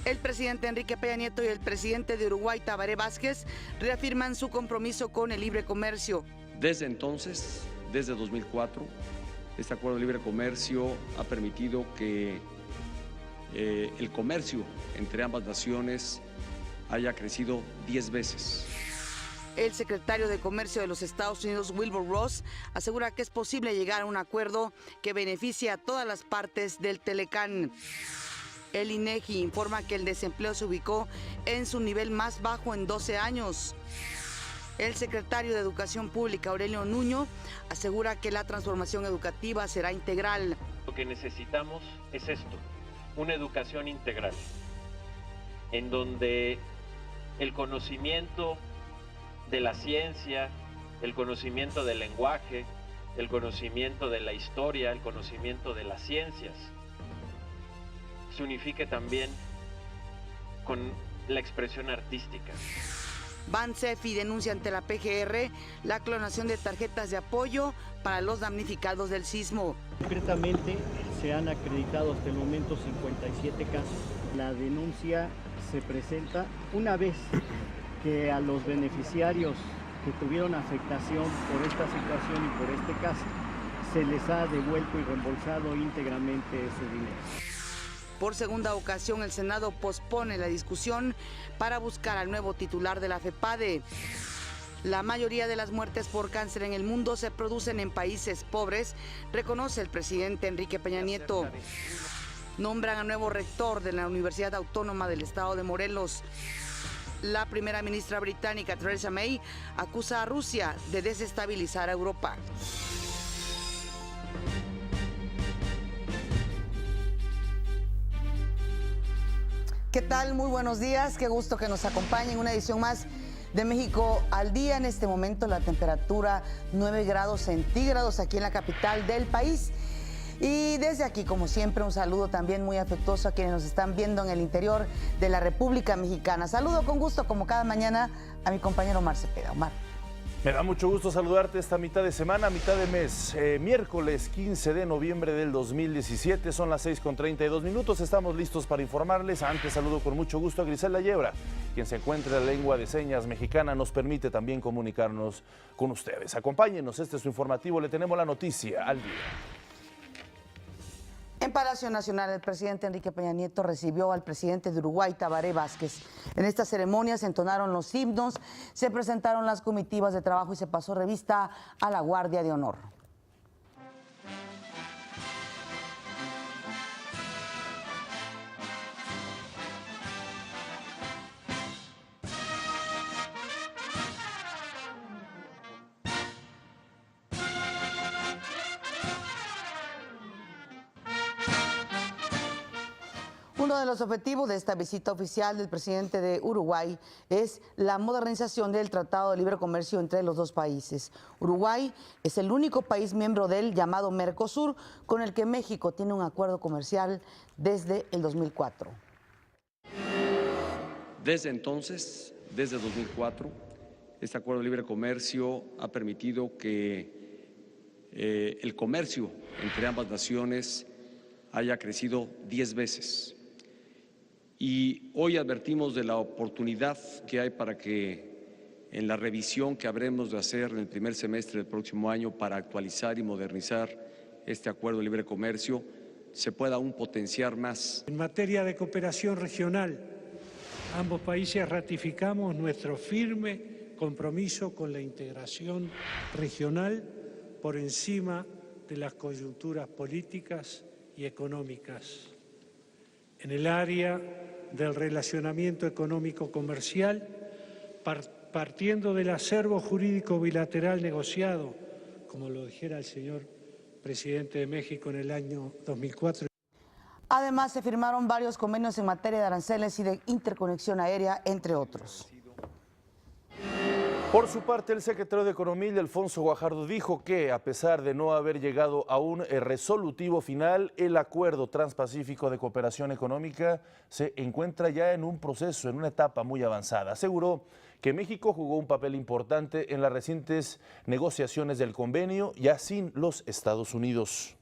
El presidente Enrique Peña Nieto y el presidente de Uruguay, Tabaré Vázquez, reafirman su compromiso con el libre comercio. Desde entonces, desde 2004, este acuerdo de libre comercio ha permitido que el comercio entre ambas naciones haya crecido 10 veces. El secretario de Comercio de los Estados Unidos, Wilbur Ross, asegura que es posible llegar a un acuerdo que beneficie a todas las partes del Telecán. El INEGI informa que el desempleo se ubicó en su nivel más bajo en 12 años. El secretario de Educación Pública, Aurelio Nuño, asegura que la transformación educativa será integral. Lo que necesitamos es esto, una educación integral, en donde el conocimiento de la ciencia, el conocimiento del lenguaje, el conocimiento de la historia, el conocimiento de las ciencias, se unifique también con la expresión artística. Bansefi denuncia ante la PGR la clonación de tarjetas de apoyo para los damnificados del sismo. Concretamente se han acreditado hasta el momento 57 casos. La denuncia se presenta una vez que a los beneficiarios que tuvieron afectación por esta situación y por este caso se les ha devuelto y reembolsado íntegramente ese dinero. Por segunda ocasión, el Senado pospone la discusión para buscar al nuevo titular de la FEPADE. La mayoría de las muertes por cáncer en el mundo se producen en países pobres, reconoce el presidente Enrique Peña Nieto. Nombran a nuevo rector de la Universidad Autónoma del Estado de Morelos. La primera ministra británica, Theresa May, acusa a Rusia de desestabilizar a Europa. ¿Qué tal? Muy buenos días, qué gusto que nos acompañen en una edición más de México al Día. En este momento la temperatura 9 grados centígrados aquí en la capital del país. Y desde aquí, como siempre, un saludo también muy afectuoso a quienes nos están viendo en el interior de la República Mexicana. Saludo con gusto, como cada mañana, a mi compañero Omar Cepeda. Omar. Me da mucho gusto saludarte esta mitad de semana, mitad de mes, miércoles 15 de noviembre del 2017, son las 6:32. Estamos listos para informarles. Antes saludo con mucho gusto a Griselda Yebra, quien se encuentra en la lengua de señas mexicana, nos permite también comunicarnos con ustedes. Acompáñenos, este es su informativo, le tenemos la noticia al día. En Palacio Nacional, el presidente Enrique Peña Nieto recibió al presidente de Uruguay, Tabaré Vázquez. En esta ceremonia se entonaron los himnos, se presentaron las comitivas de trabajo y se pasó revista a la Guardia de Honor. Uno de los objetivos de esta visita oficial del presidente de Uruguay es la modernización del Tratado de Libre Comercio entre los dos países. Uruguay es el único país miembro del llamado Mercosur, con el que México tiene un acuerdo comercial desde el 2004. Desde entonces, desde 2004, este acuerdo de libre comercio ha permitido que el comercio entre ambas naciones haya crecido 10 veces. Y hoy advertimos de la oportunidad que hay para que en la revisión que habremos de hacer en el primer semestre del próximo año para actualizar y modernizar este acuerdo de libre comercio se pueda aún potenciar más. En materia de cooperación regional, ambos países ratificamos nuestro firme compromiso con la integración regional por encima de las coyunturas políticas y económicas. En el área del relacionamiento económico-comercial, partiendo del acervo jurídico bilateral negociado, como lo dijera el señor presidente de México en el año 2004. Además, se firmaron varios convenios en materia de aranceles y de interconexión aérea, entre otros. Por su parte, el secretario de Economía, Alfonso Guajardo, dijo que, a pesar de no haber llegado a un resolutivo final, el Acuerdo Transpacífico de Cooperación Económica se encuentra ya en un proceso, en una etapa muy avanzada. Aseguró que México jugó un papel importante en las recientes negociaciones del convenio, ya sin los Estados Unidos.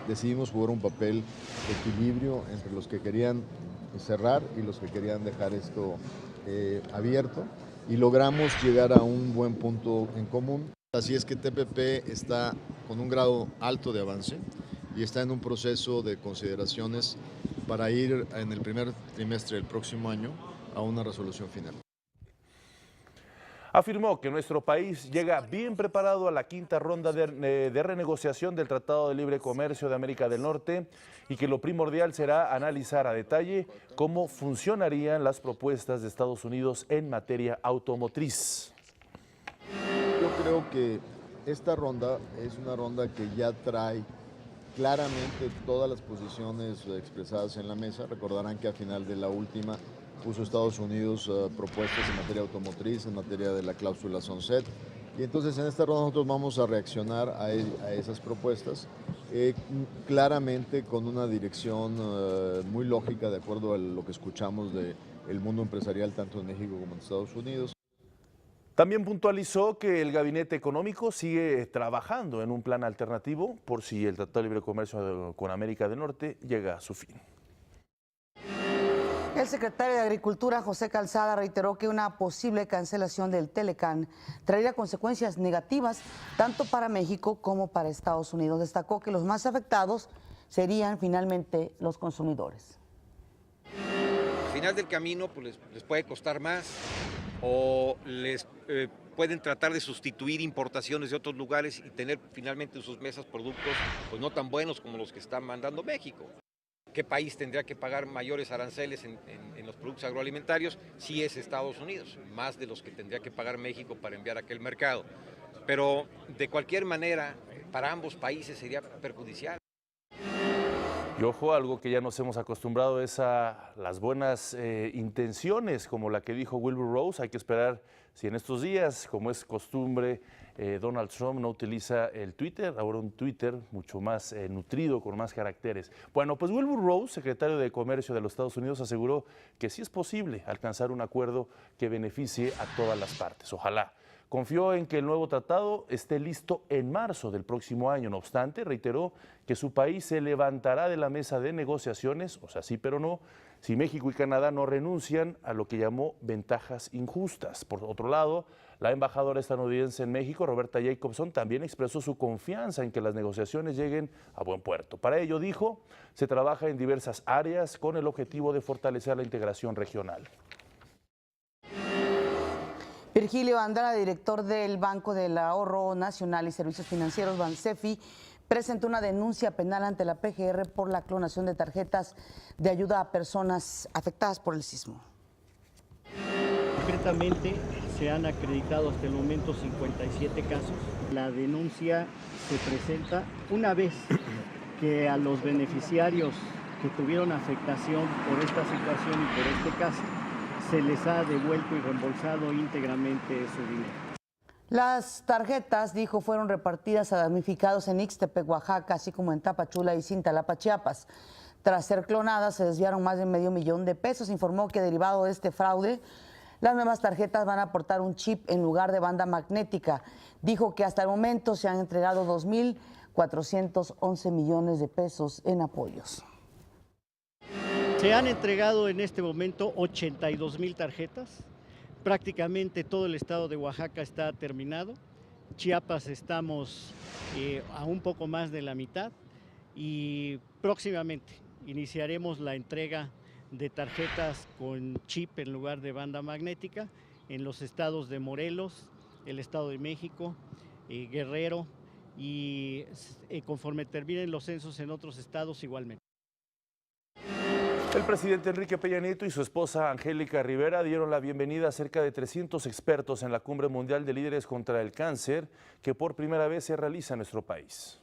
Decidimos jugar un papel de equilibrio entre los que querían cerrar y los que querían dejar esto abierto, y logramos llegar a un buen punto en común. Así es que TPP está con un grado alto de avance y está en un proceso de consideraciones para ir en el primer trimestre del próximo año a una resolución final. Afirmó que nuestro país llega bien preparado a la quinta ronda de renegociación del Tratado de Libre Comercio de América del Norte y que lo primordial será analizar a detalle cómo funcionarían las propuestas de Estados Unidos en materia automotriz. Yo creo que esta ronda es una ronda que ya trae claramente todas las posiciones expresadas en la mesa. Recordarán que al final de la última puso Estados Unidos propuestas en materia automotriz, en materia de la cláusula sunset. Y entonces en esta ronda nosotros vamos a reaccionar a esas propuestas, claramente con una dirección muy lógica de acuerdo a lo que escuchamos del mundo empresarial tanto en México como en Estados Unidos. También puntualizó que el Gabinete Económico sigue trabajando en un plan alternativo por si el Tratado de Libre Comercio con América del Norte llega a su fin. El secretario de Agricultura, José Calzada, reiteró que una posible cancelación del Telecán traería consecuencias negativas tanto para México como para Estados Unidos. Destacó que los más afectados serían finalmente los consumidores. Al final del camino pues les puede costar más o les pueden tratar de sustituir importaciones de otros lugares y tener finalmente en sus mesas productos pues no tan buenos como los que está mandando México. ¿Qué país tendría que pagar mayores aranceles en los productos agroalimentarios? Sí es Estados Unidos, más de los que tendría que pagar México para enviar a aquel mercado. Pero de cualquier manera, para ambos países sería perjudicial. Y ojo, algo que ya nos hemos acostumbrado es a las buenas intenciones, como la que dijo Wilbur Ross. Hay que esperar si en estos días, como es costumbre, Donald Trump no utiliza el Twitter, ahora un Twitter mucho más nutrido, con más caracteres. Bueno, pues Wilbur Ross, secretario de Comercio de los Estados Unidos, aseguró que sí es posible alcanzar un acuerdo que beneficie a todas las partes. Ojalá. Confió en que el nuevo tratado esté listo en marzo del próximo año. No obstante, reiteró que su país se levantará de la mesa de negociaciones, o sea, sí pero no, si México y Canadá no renuncian a lo que llamó ventajas injustas. Por otro lado, la embajadora estadounidense en México, Roberta Jacobson, también expresó su confianza en que las negociaciones lleguen a buen puerto. Para ello, dijo, se trabaja en diversas áreas con el objetivo de fortalecer la integración regional. Virgilio Andrada, director del Banco del Ahorro Nacional y Servicios Financieros, Bansefi, presentó una denuncia penal ante la PGR por la clonación de tarjetas de ayuda a personas afectadas por el sismo. Concretamente, se han acreditado hasta el momento 57 casos. La denuncia se presenta una vez que a los beneficiarios que tuvieron afectación por esta situación y por este caso, se les ha devuelto y reembolsado íntegramente su dinero. Las tarjetas, dijo, fueron repartidas a damnificados en Ixtepec, Oaxaca, así como en Tapachula y Cintalapa, Chiapas. Tras ser clonadas, se desviaron más de $500,000 de pesos. Informó que derivado de este fraude, las nuevas tarjetas van a aportar un chip en lugar de banda magnética. Dijo que hasta el momento se han entregado 2.411 millones de pesos en apoyos. Se han entregado en este momento 82,000 tarjetas. Prácticamente todo el estado de Oaxaca está terminado. Chiapas estamos a un poco más de la mitad y próximamente iniciaremos la entrega de tarjetas con chip en lugar de banda magnética en los estados de Morelos, el Estado de México, Guerrero y conforme terminen los censos en otros estados igualmente. El presidente Enrique Peña Nieto y su esposa Angélica Rivera dieron la bienvenida a cerca de 300 expertos en la Cumbre Mundial de Líderes contra el Cáncer, que por primera vez se realiza en nuestro país.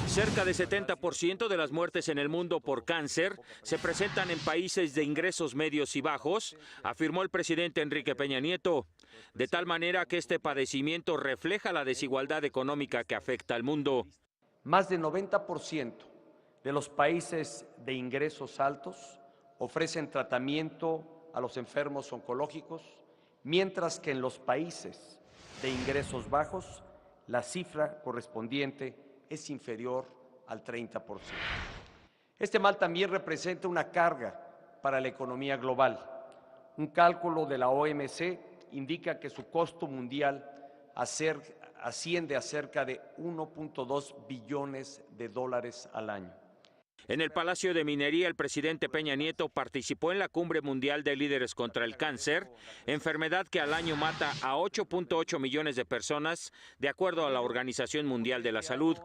Cerca de 70% de las muertes en el mundo por cáncer se presentan en países de ingresos medios y bajos, afirmó el presidente Enrique Peña Nieto, de tal manera que este padecimiento refleja la desigualdad económica que afecta al mundo. Más del 90% de los países de ingresos altos ofrecen tratamiento a los enfermos oncológicos, mientras que en los países de ingresos bajos la cifra correspondiente es inferior al 30%. Este mal también representa una carga para la economía global. Un cálculo de la OMC indica que su costo mundial asciende a cerca de 1.2 billones de dólares al año. En el Palacio de Minería, el presidente Peña Nieto participó en la Cumbre Mundial de Líderes contra el Cáncer, enfermedad que al año mata a 8.8 millones de personas, de acuerdo a la Organización Mundial de la Salud.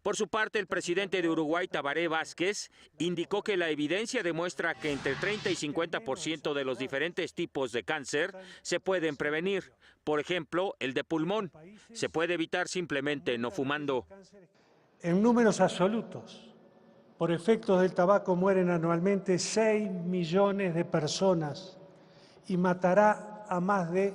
Por su parte, el presidente de Uruguay, Tabaré Vázquez, indicó que la evidencia demuestra que entre 30 y 50% de los diferentes tipos de cáncer se pueden prevenir. Por ejemplo, el de pulmón se puede evitar simplemente no fumando. En números absolutos, por efectos del tabaco mueren anualmente 6 millones de personas y matará a más de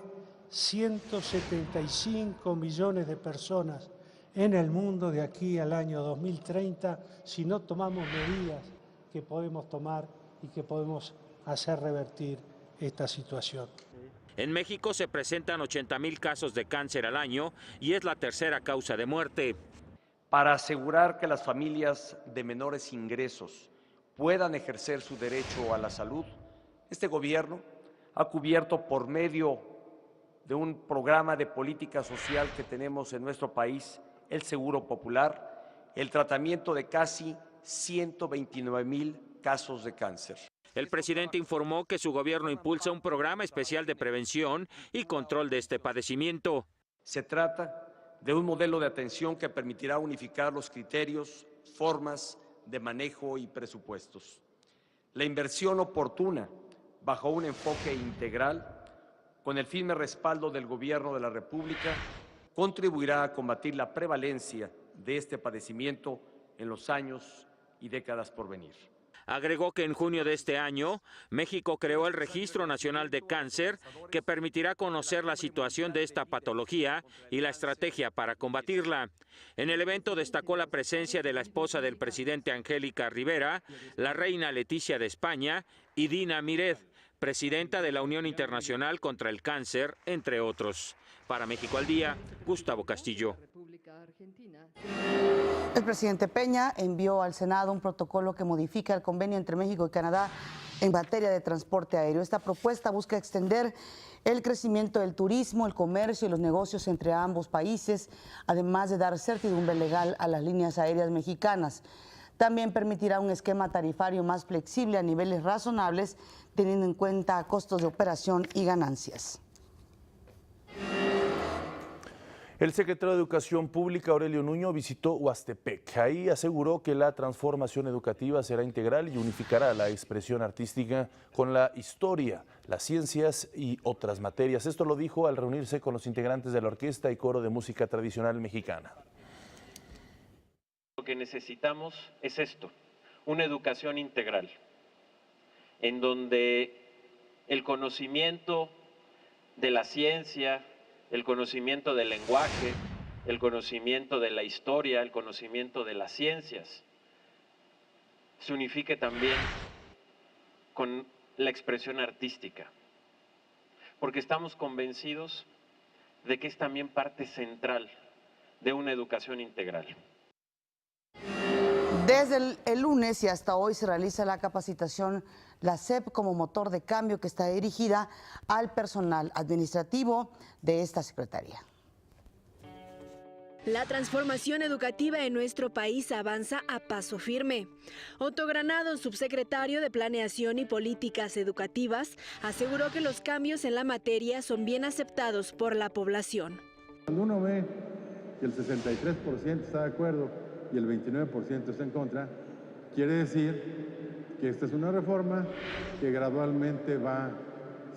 175 millones de personas en el mundo de aquí al año 2030 si no tomamos medidas que podemos tomar y que podemos hacer revertir esta situación. En México se presentan 80,000 casos de cáncer al año y es la tercera causa de muerte. Para asegurar que las familias de menores ingresos puedan ejercer su derecho a la salud, este gobierno ha cubierto por medio de un programa de política social que tenemos en nuestro país, el Seguro Popular, el tratamiento de casi 129,000 casos de cáncer. El presidente informó que su gobierno impulsa un programa especial de prevención y control de este padecimiento. Se trata de un modelo de atención que permitirá unificar los criterios, formas de manejo y presupuestos. La inversión oportuna, bajo un enfoque integral, con el firme respaldo del Gobierno de la República, contribuirá a combatir la prevalencia de este padecimiento en los años y décadas por venir. Agregó que en junio de este año, México creó el Registro Nacional de Cáncer, que permitirá conocer la situación de esta patología y la estrategia para combatirla. En el evento destacó la presencia de la esposa del presidente Angélica Rivera, la reina Leticia de España y Dina Miret, presidenta de la Unión Internacional contra el Cáncer, entre otros. Para México al Día, Gustavo Castillo. El presidente Peña envió al Senado un protocolo que modifica el convenio entre México y Canadá en materia de transporte aéreo. Esta propuesta busca extender el crecimiento del turismo, el comercio y los negocios entre ambos países, además de dar certidumbre legal a las líneas aéreas mexicanas. También permitirá un esquema tarifario más flexible a niveles razonables, teniendo en cuenta costos de operación y ganancias. El secretario de Educación Pública, Aurelio Nuño, visitó Huastepec. Ahí aseguró que la transformación educativa será integral y unificará la expresión artística con la historia, las ciencias y otras materias. Esto lo dijo al reunirse con los integrantes de la Orquesta y Coro de Música Tradicional Mexicana. Lo que necesitamos es esto, una educación integral, en donde el conocimiento de la ciencia, el conocimiento del lenguaje, el conocimiento de la historia, el conocimiento de las ciencias, se unifique también con la expresión artística, porque estamos convencidos de que es también parte central de una educación integral. Desde el lunes y hasta hoy se realiza la capacitación, la SEP como motor de cambio, que está dirigida al personal administrativo de esta secretaría. La transformación educativa en nuestro país avanza a paso firme. Otto Granados, subsecretario de Planeación y Políticas Educativas, aseguró que los cambios en la materia son bien aceptados por la población. Cuando uno ve que el 63% está de acuerdo y el 29% está en contra, quiere decir que esta es una reforma que gradualmente va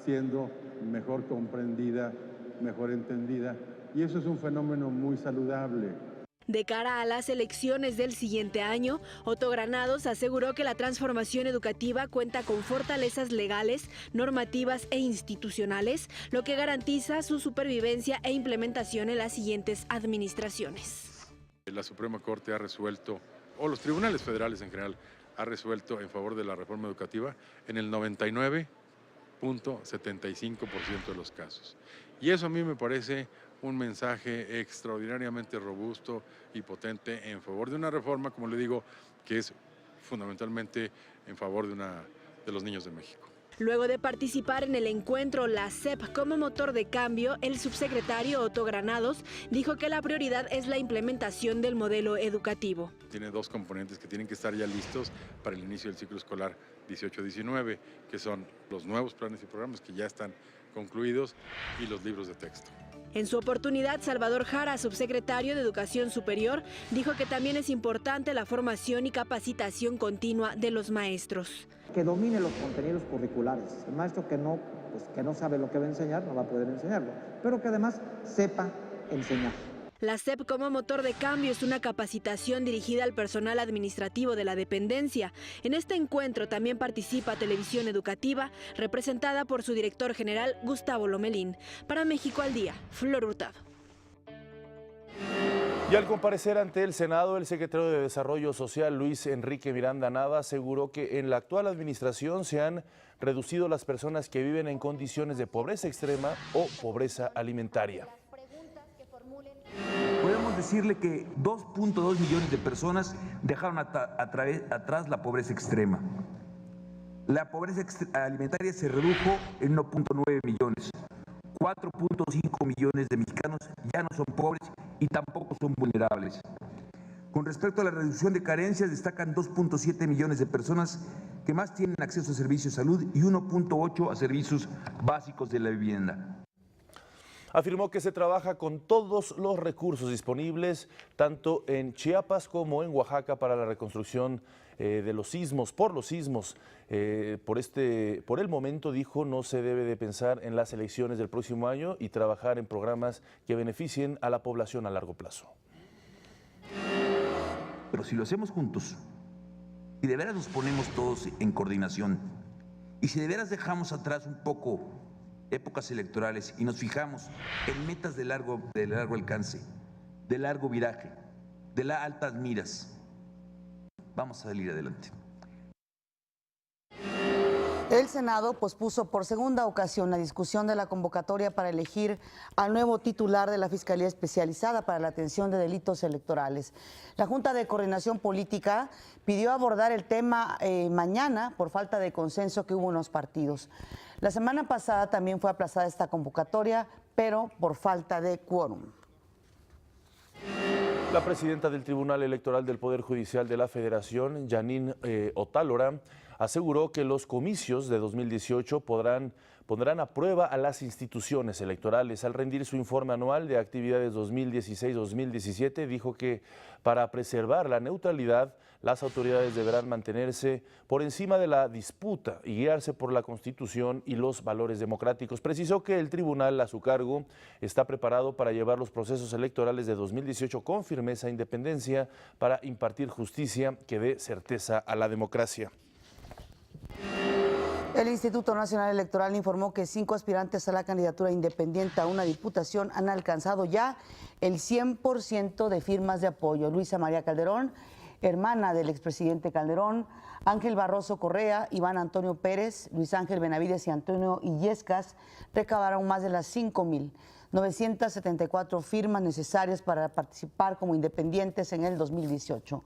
siendo mejor comprendida, mejor entendida, y eso es un fenómeno muy saludable. De cara a las elecciones del siguiente año, Otto Granados aseguró que la transformación educativa cuenta con fortalezas legales, normativas e institucionales, lo que garantiza su supervivencia e implementación en las siguientes administraciones. La Suprema Corte ha resuelto, o los tribunales federales en general, ha resuelto en favor de la reforma educativa en el 99 0.75% de los casos. Y eso a mí me parece un mensaje extraordinariamente robusto y potente en favor de una reforma, como le digo, que es fundamentalmente en favor de los niños de México. Luego de participar en el encuentro La SEP como motor de cambio, el subsecretario Otto Granados dijo que la prioridad es la implementación del modelo educativo. Tiene dos componentes que tienen que estar ya listos para el inicio del ciclo escolar 18-19, que son los nuevos planes y programas que ya están concluidos y los libros de texto. En su oportunidad, Salvador Jara, subsecretario de Educación Superior, dijo que también es importante la formación y capacitación continua de los maestros. Que domine los contenidos curriculares. El maestro que no sabe lo que va a enseñar no va a poder enseñarlo, pero que además sepa enseñar. La SEP como motor de cambio es una capacitación dirigida al personal administrativo de la dependencia. En este encuentro también participa Televisión Educativa, representada por su director general Gustavo Lomelín. Para México al Día, Flor Hurtado. Y al comparecer ante el Senado, el secretario de Desarrollo Social, Luis Enrique Miranda Nava, aseguró que en la actual administración se han reducido las personas que viven en condiciones de pobreza extrema o pobreza alimentaria. Podemos decirle que 2.2 millones de personas dejaron atrás la pobreza extrema. La pobreza alimentaria se redujo en 1.9 millones. 4.5 millones de mexicanos ya no son pobres y tampoco son vulnerables. Con respecto a la reducción de carencias, destacan 2.7 millones de personas que más tienen acceso a servicios de salud y 1.8 a servicios básicos de la vivienda. Afirmó que se trabaja con todos los recursos disponibles, tanto en Chiapas como en Oaxaca, para la reconstrucción de los sismos, por los sismos. Por el momento, dijo, no se debe de pensar en las elecciones del próximo año y trabajar en programas que beneficien a la población a largo plazo. Pero si lo hacemos juntos, y de veras nos ponemos todos en coordinación, y si de veras dejamos atrás un poco épocas electorales y nos fijamos en metas de largo alcance, de largo viraje, de las altas miras, vamos a salir adelante. El Senado pospuso por segunda ocasión la discusión de la convocatoria para elegir al nuevo titular de la Fiscalía Especializada para la Atención de Delitos Electorales. La Junta de Coordinación Política pidió abordar el tema mañana por falta de consenso que hubo en los partidos. La semana pasada también fue aplazada esta convocatoria, pero por falta de quórum. La presidenta del Tribunal Electoral del Poder Judicial de la Federación, Janine Otálora, aseguró que los comicios de 2018 pondrán a prueba a las instituciones electorales. Al rendir su informe anual de actividades 2016-2017, dijo que para preservar la neutralidad, las autoridades deberán mantenerse por encima de la disputa y guiarse por la Constitución y los valores democráticos. Precisó que el tribunal a su cargo está preparado para llevar los procesos electorales de 2018 con firmeza e independencia para impartir justicia que dé certeza a la democracia. El Instituto Nacional Electoral informó que 5 aspirantes a la candidatura independiente a una diputación han alcanzado ya el 100% de firmas de apoyo. Luisa María Calderón, hermana del expresidente Calderón, Ángel Barroso Correa, Iván Antonio Pérez, Luis Ángel Benavides y Antonio Illescas recabaron más de las 5.974 firmas necesarias para participar como independientes en el 2018.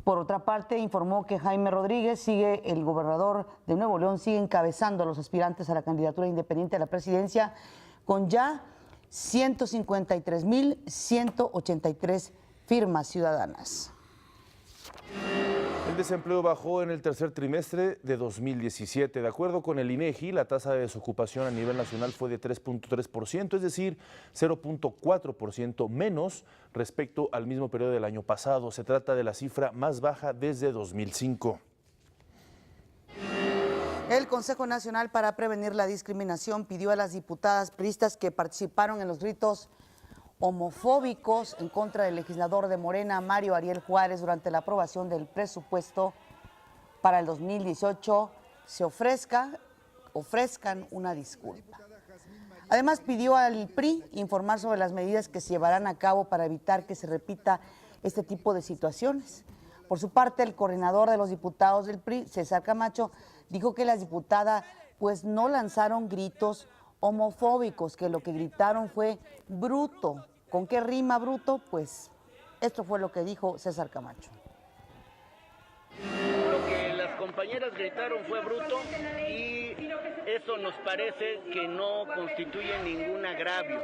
Por otra parte, informó que Jaime Rodríguez, el gobernador de Nuevo León, sigue encabezando a los aspirantes a la candidatura independiente a la presidencia con ya 153.183 firmas ciudadanas. El desempleo bajó en el tercer trimestre de 2017. De acuerdo con el INEGI, la tasa de desocupación a nivel nacional fue de 3.3%, es decir, 0.4% menos respecto al mismo periodo del año pasado. Se trata de la cifra más baja desde 2005. El Consejo Nacional para Prevenir la Discriminación pidió a las diputadas priistas que participaron en los gritos homofóbicos en contra del legislador de Morena, Mario Ariel Juárez, durante la aprobación del presupuesto para el 2018, se ofrezcan una disculpa. Además, pidió al PRI informar sobre las medidas que se llevarán a cabo para evitar que se repita este tipo de situaciones. Por su parte, el coordinador de los diputados del PRI, César Camacho, dijo que las diputadas pues no lanzaron gritos homofóbicos, que lo que gritaron fue bruto. ¿Con qué rima bruto? Pues esto fue lo que dijo César Camacho. Lo que las compañeras gritaron fue bruto y eso nos parece que no constituye ningún agravio.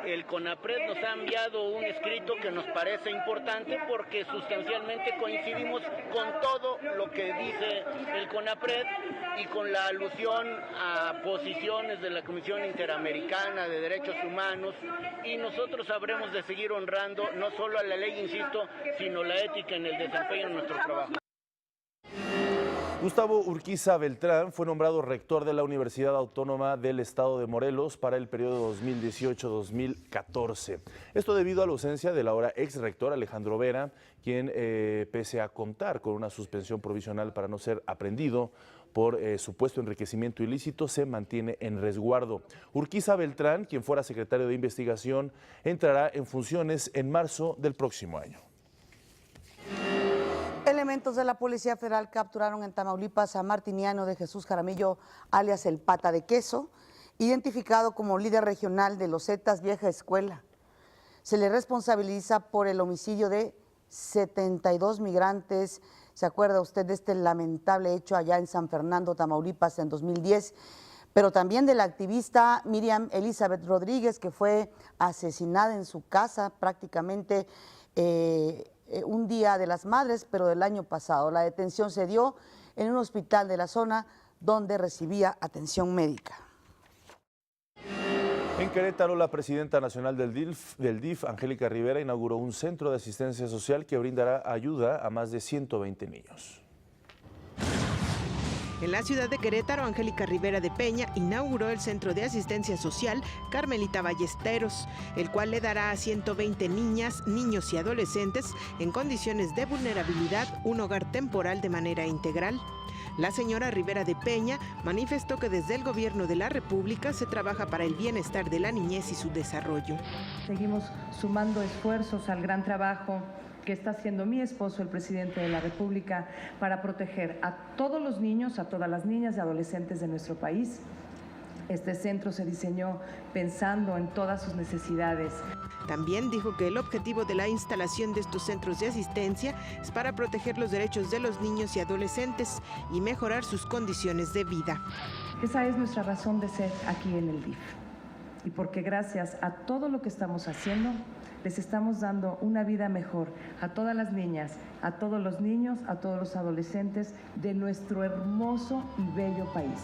El CONAPRED nos ha enviado un escrito que nos parece importante porque sustancialmente coincidimos con todo lo que dice el CONAPRED y con la alusión a posiciones de la Comisión Interamericana de Derechos Humanos, y nosotros habremos de seguir honrando no solo a la ley, insisto, sino la ética en el desempeño de nuestro trabajo. Gustavo Urquiza Beltrán fue nombrado rector de la Universidad Autónoma del Estado de Morelos para el periodo 2018-2014. Esto debido a la ausencia del ahora ex rector Alejandro Vera, quien, pese a contar con una suspensión provisional para no ser aprehendido por supuesto enriquecimiento ilícito, se mantiene en resguardo. Urquiza Beltrán, quien fuera secretario de investigación, entrará en funciones en marzo del próximo año. Elementos de la Policía Federal capturaron en Tamaulipas a Martiniano de Jesús Jaramillo, alias el Pata de Queso, identificado como líder regional de los Zetas Vieja Escuela. Se le responsabiliza por el homicidio de 72 migrantes. ¿Se acuerda usted de este lamentable hecho allá en San Fernando, Tamaulipas, en 2010? Pero también de la activista Miriam Elizabeth Rodríguez, que fue asesinada en su casa prácticamente un día de las madres, pero del año pasado. La detención se dio en un hospital de la zona donde recibía atención médica. En Querétaro, la presidenta nacional del DIF, Angélica Rivera, inauguró un centro de asistencia social que brindará ayuda a más de 120 niños. En la ciudad de Querétaro, Angélica Rivera de Peña inauguró el Centro de Asistencia Social Carmelita Ballesteros, el cual le dará a 120 niñas, niños y adolescentes en condiciones de vulnerabilidad un hogar temporal de manera integral. La señora Rivera de Peña manifestó que desde el gobierno de la República se trabaja para el bienestar de la niñez y su desarrollo. Seguimos sumando esfuerzos al gran trabajo que está haciendo mi esposo, el presidente de la República, para proteger a todos los niños, a todas las niñas y adolescentes de nuestro país. Este centro se diseñó pensando en todas sus necesidades. También dijo que el objetivo de la instalación de estos centros de asistencia es para proteger los derechos de los niños y adolescentes y mejorar sus condiciones de vida. Esa es nuestra razón de ser aquí en el DIF. Y porque gracias a todo lo que estamos haciendo, les estamos dando una vida mejor a todas las niñas, a todos los niños, a todos los adolescentes de nuestro hermoso y bello país.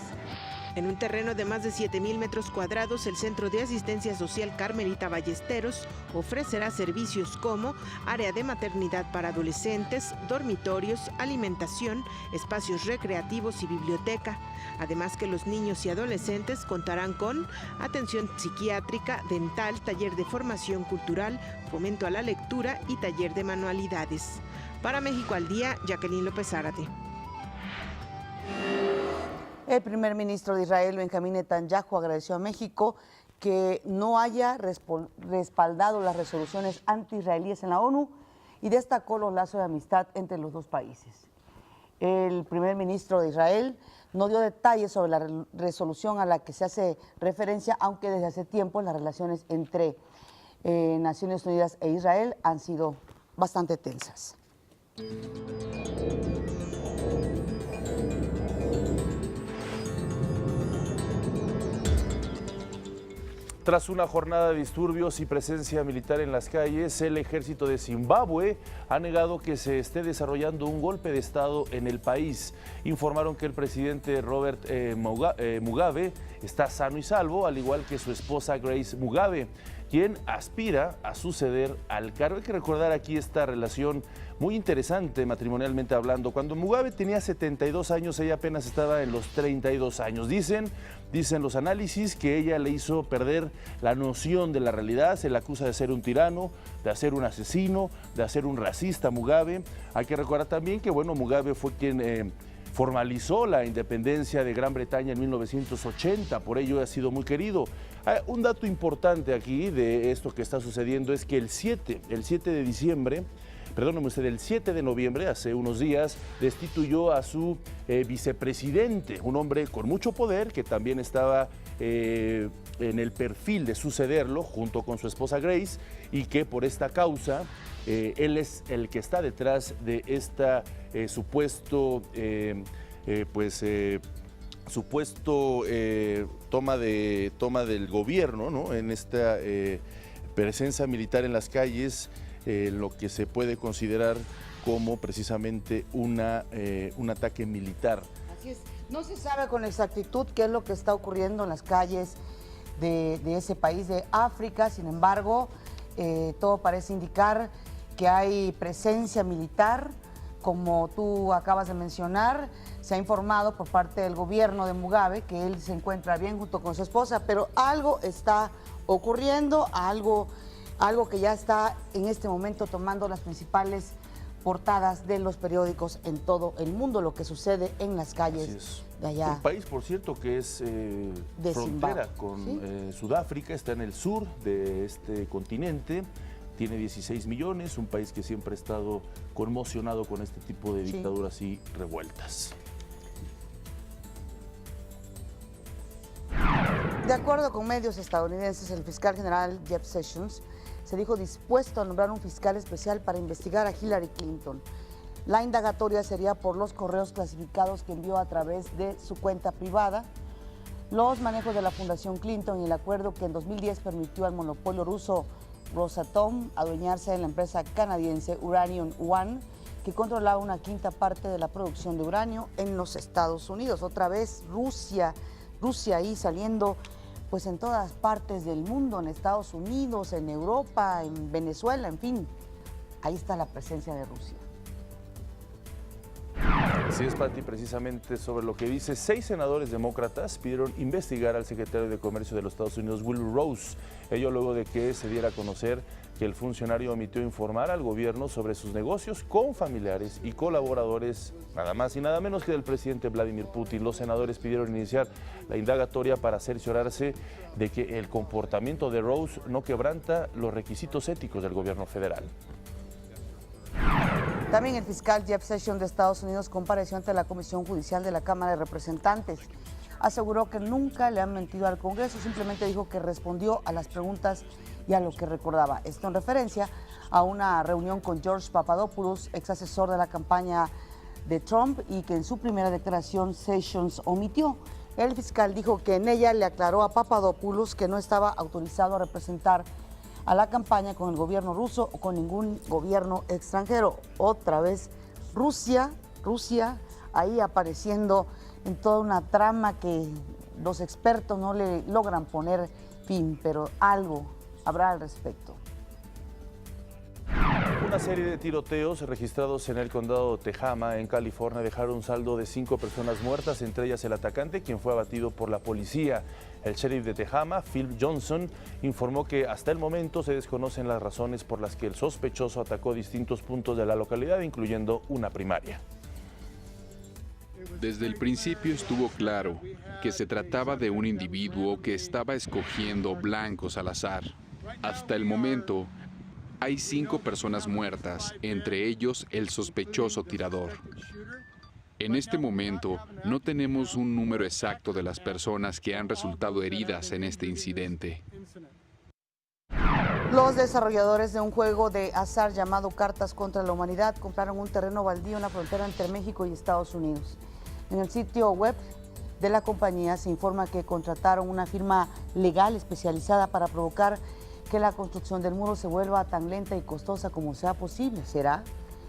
En un terreno de más de 7,000 metros cuadrados, el Centro de Asistencia Social Carmelita Ballesteros ofrecerá servicios como área de maternidad para adolescentes, dormitorios, alimentación, espacios recreativos y biblioteca. Además que los niños y adolescentes contarán con atención psiquiátrica, dental, taller de formación cultural, fomento a la lectura y taller de manualidades. Para México al Día, Jacqueline López Zárate. El primer ministro de Israel, Benjamín Netanyahu, agradeció a México que no haya respaldado las resoluciones anti-israelíes en la ONU y destacó los lazos de amistad entre los dos países. El primer ministro de Israel no dio detalles sobre la resolución a la que se hace referencia, aunque desde hace tiempo las relaciones entre Naciones Unidas e Israel han sido bastante tensas. Tras una jornada de disturbios y presencia militar en las calles, el ejército de Zimbabue ha negado que se esté desarrollando un golpe de Estado en el país. Informaron que el presidente Robert Mugabe está sano y salvo, al igual que su esposa Grace Mugabe, quien aspira a suceder al cargo. Hay que recordar aquí esta relación muy interesante matrimonialmente hablando. Cuando Mugabe tenía 72 años, ella apenas estaba en los 32 años. Dicen los análisis que ella le hizo perder la noción de la realidad. Se le acusa de ser un tirano, de ser un asesino, de ser un racista Mugabe. Hay que recordar también que Mugabe fue quien formalizó la independencia de Gran Bretaña en 1980, por ello ha sido muy querido. Un dato importante aquí de esto que está sucediendo es que el 7 de diciembre el 7 de noviembre, hace unos días, destituyó a su vicepresidente, un hombre con mucho poder que también estaba en el perfil de sucederlo junto con su esposa Grace, y que por esta causa él es el que está detrás de esta supuesto toma del gobierno, ¿no? En esta presencia militar en las calles, lo que se puede considerar como precisamente un ataque militar. Así es. No se sabe con exactitud qué es lo que está ocurriendo en las calles de ese país de África. Sin embargo, todo parece indicar que hay presencia militar. Como tú acabas de mencionar, se ha informado por parte del gobierno de Mugabe que él se encuentra bien junto con su esposa, pero algo está ocurriendo, algo que ya está en este momento tomando las principales portadas de los periódicos en todo el mundo, lo que sucede en las calles de allá. Un país, por cierto, que es frontera con Sudáfrica, está en el sur de este continente. Tiene 16 millones, un país que siempre ha estado conmocionado con este tipo de dictaduras y revueltas. De acuerdo con medios estadounidenses, el fiscal general Jeff Sessions se dijo dispuesto a nombrar un fiscal especial para investigar a Hillary Clinton. La indagatoria sería por los correos clasificados que envió a través de su cuenta privada, los manejos de la Fundación Clinton y el acuerdo que en 2010 permitió al monopolio ruso Rosatom adueñarse de la empresa canadiense Uranium One, que controlaba una quinta parte de la producción de uranio en los Estados Unidos. Otra vez Rusia ahí saliendo pues en todas partes del mundo, en Estados Unidos, en Europa, en Venezuela, en fin. Ahí está la presencia de Rusia. Así es, Pati, precisamente sobre lo que dice, 6 senadores demócratas pidieron investigar al secretario de Comercio de los Estados Unidos, Wilbur Ross. Ello luego de que se diera a conocer que el funcionario omitió informar al gobierno sobre sus negocios con familiares y colaboradores, nada más y nada menos que del presidente Vladimir Putin. Los senadores pidieron iniciar la indagatoria para cerciorarse de que el comportamiento de Ross no quebranta los requisitos éticos del gobierno federal. También el fiscal Jeff Sessions de Estados Unidos compareció ante la Comisión Judicial de la Cámara de Representantes. Aseguró que nunca le han mentido al Congreso, simplemente dijo que respondió a las preguntas y a lo que recordaba. Esto en referencia a una reunión con George Papadopoulos, ex asesor de la campaña de Trump, y que en su primera declaración Sessions omitió. El fiscal dijo que en ella le aclaró a Papadopoulos que no estaba autorizado a representar a la campaña con el gobierno ruso o con ningún gobierno extranjero. Otra vez Rusia ahí apareciendo en toda una trama que los expertos no le logran poner fin, pero algo habrá al respecto. Una serie de tiroteos registrados en el condado de Tehama, en California, dejaron un saldo de 5 personas muertas, entre ellas el atacante, quien fue abatido por la policía. El sheriff de Tehama, Phil Johnson, informó que hasta el momento se desconocen las razones por las que el sospechoso atacó distintos puntos de la localidad, incluyendo una primaria. Desde el principio estuvo claro que se trataba de un individuo que estaba escogiendo blancos al azar. Hasta el momento, hay 5 personas muertas, entre ellos el sospechoso tirador. En este momento, no tenemos un número exacto de las personas que han resultado heridas en este incidente. Los desarrolladores de un juego de azar llamado Cartas contra la Humanidad compraron un terreno baldío en la frontera entre México y Estados Unidos. En el sitio web de la compañía se informa que contrataron una firma legal especializada para provocar que la construcción del muro se vuelva tan lenta y costosa como sea posible. ¿Será?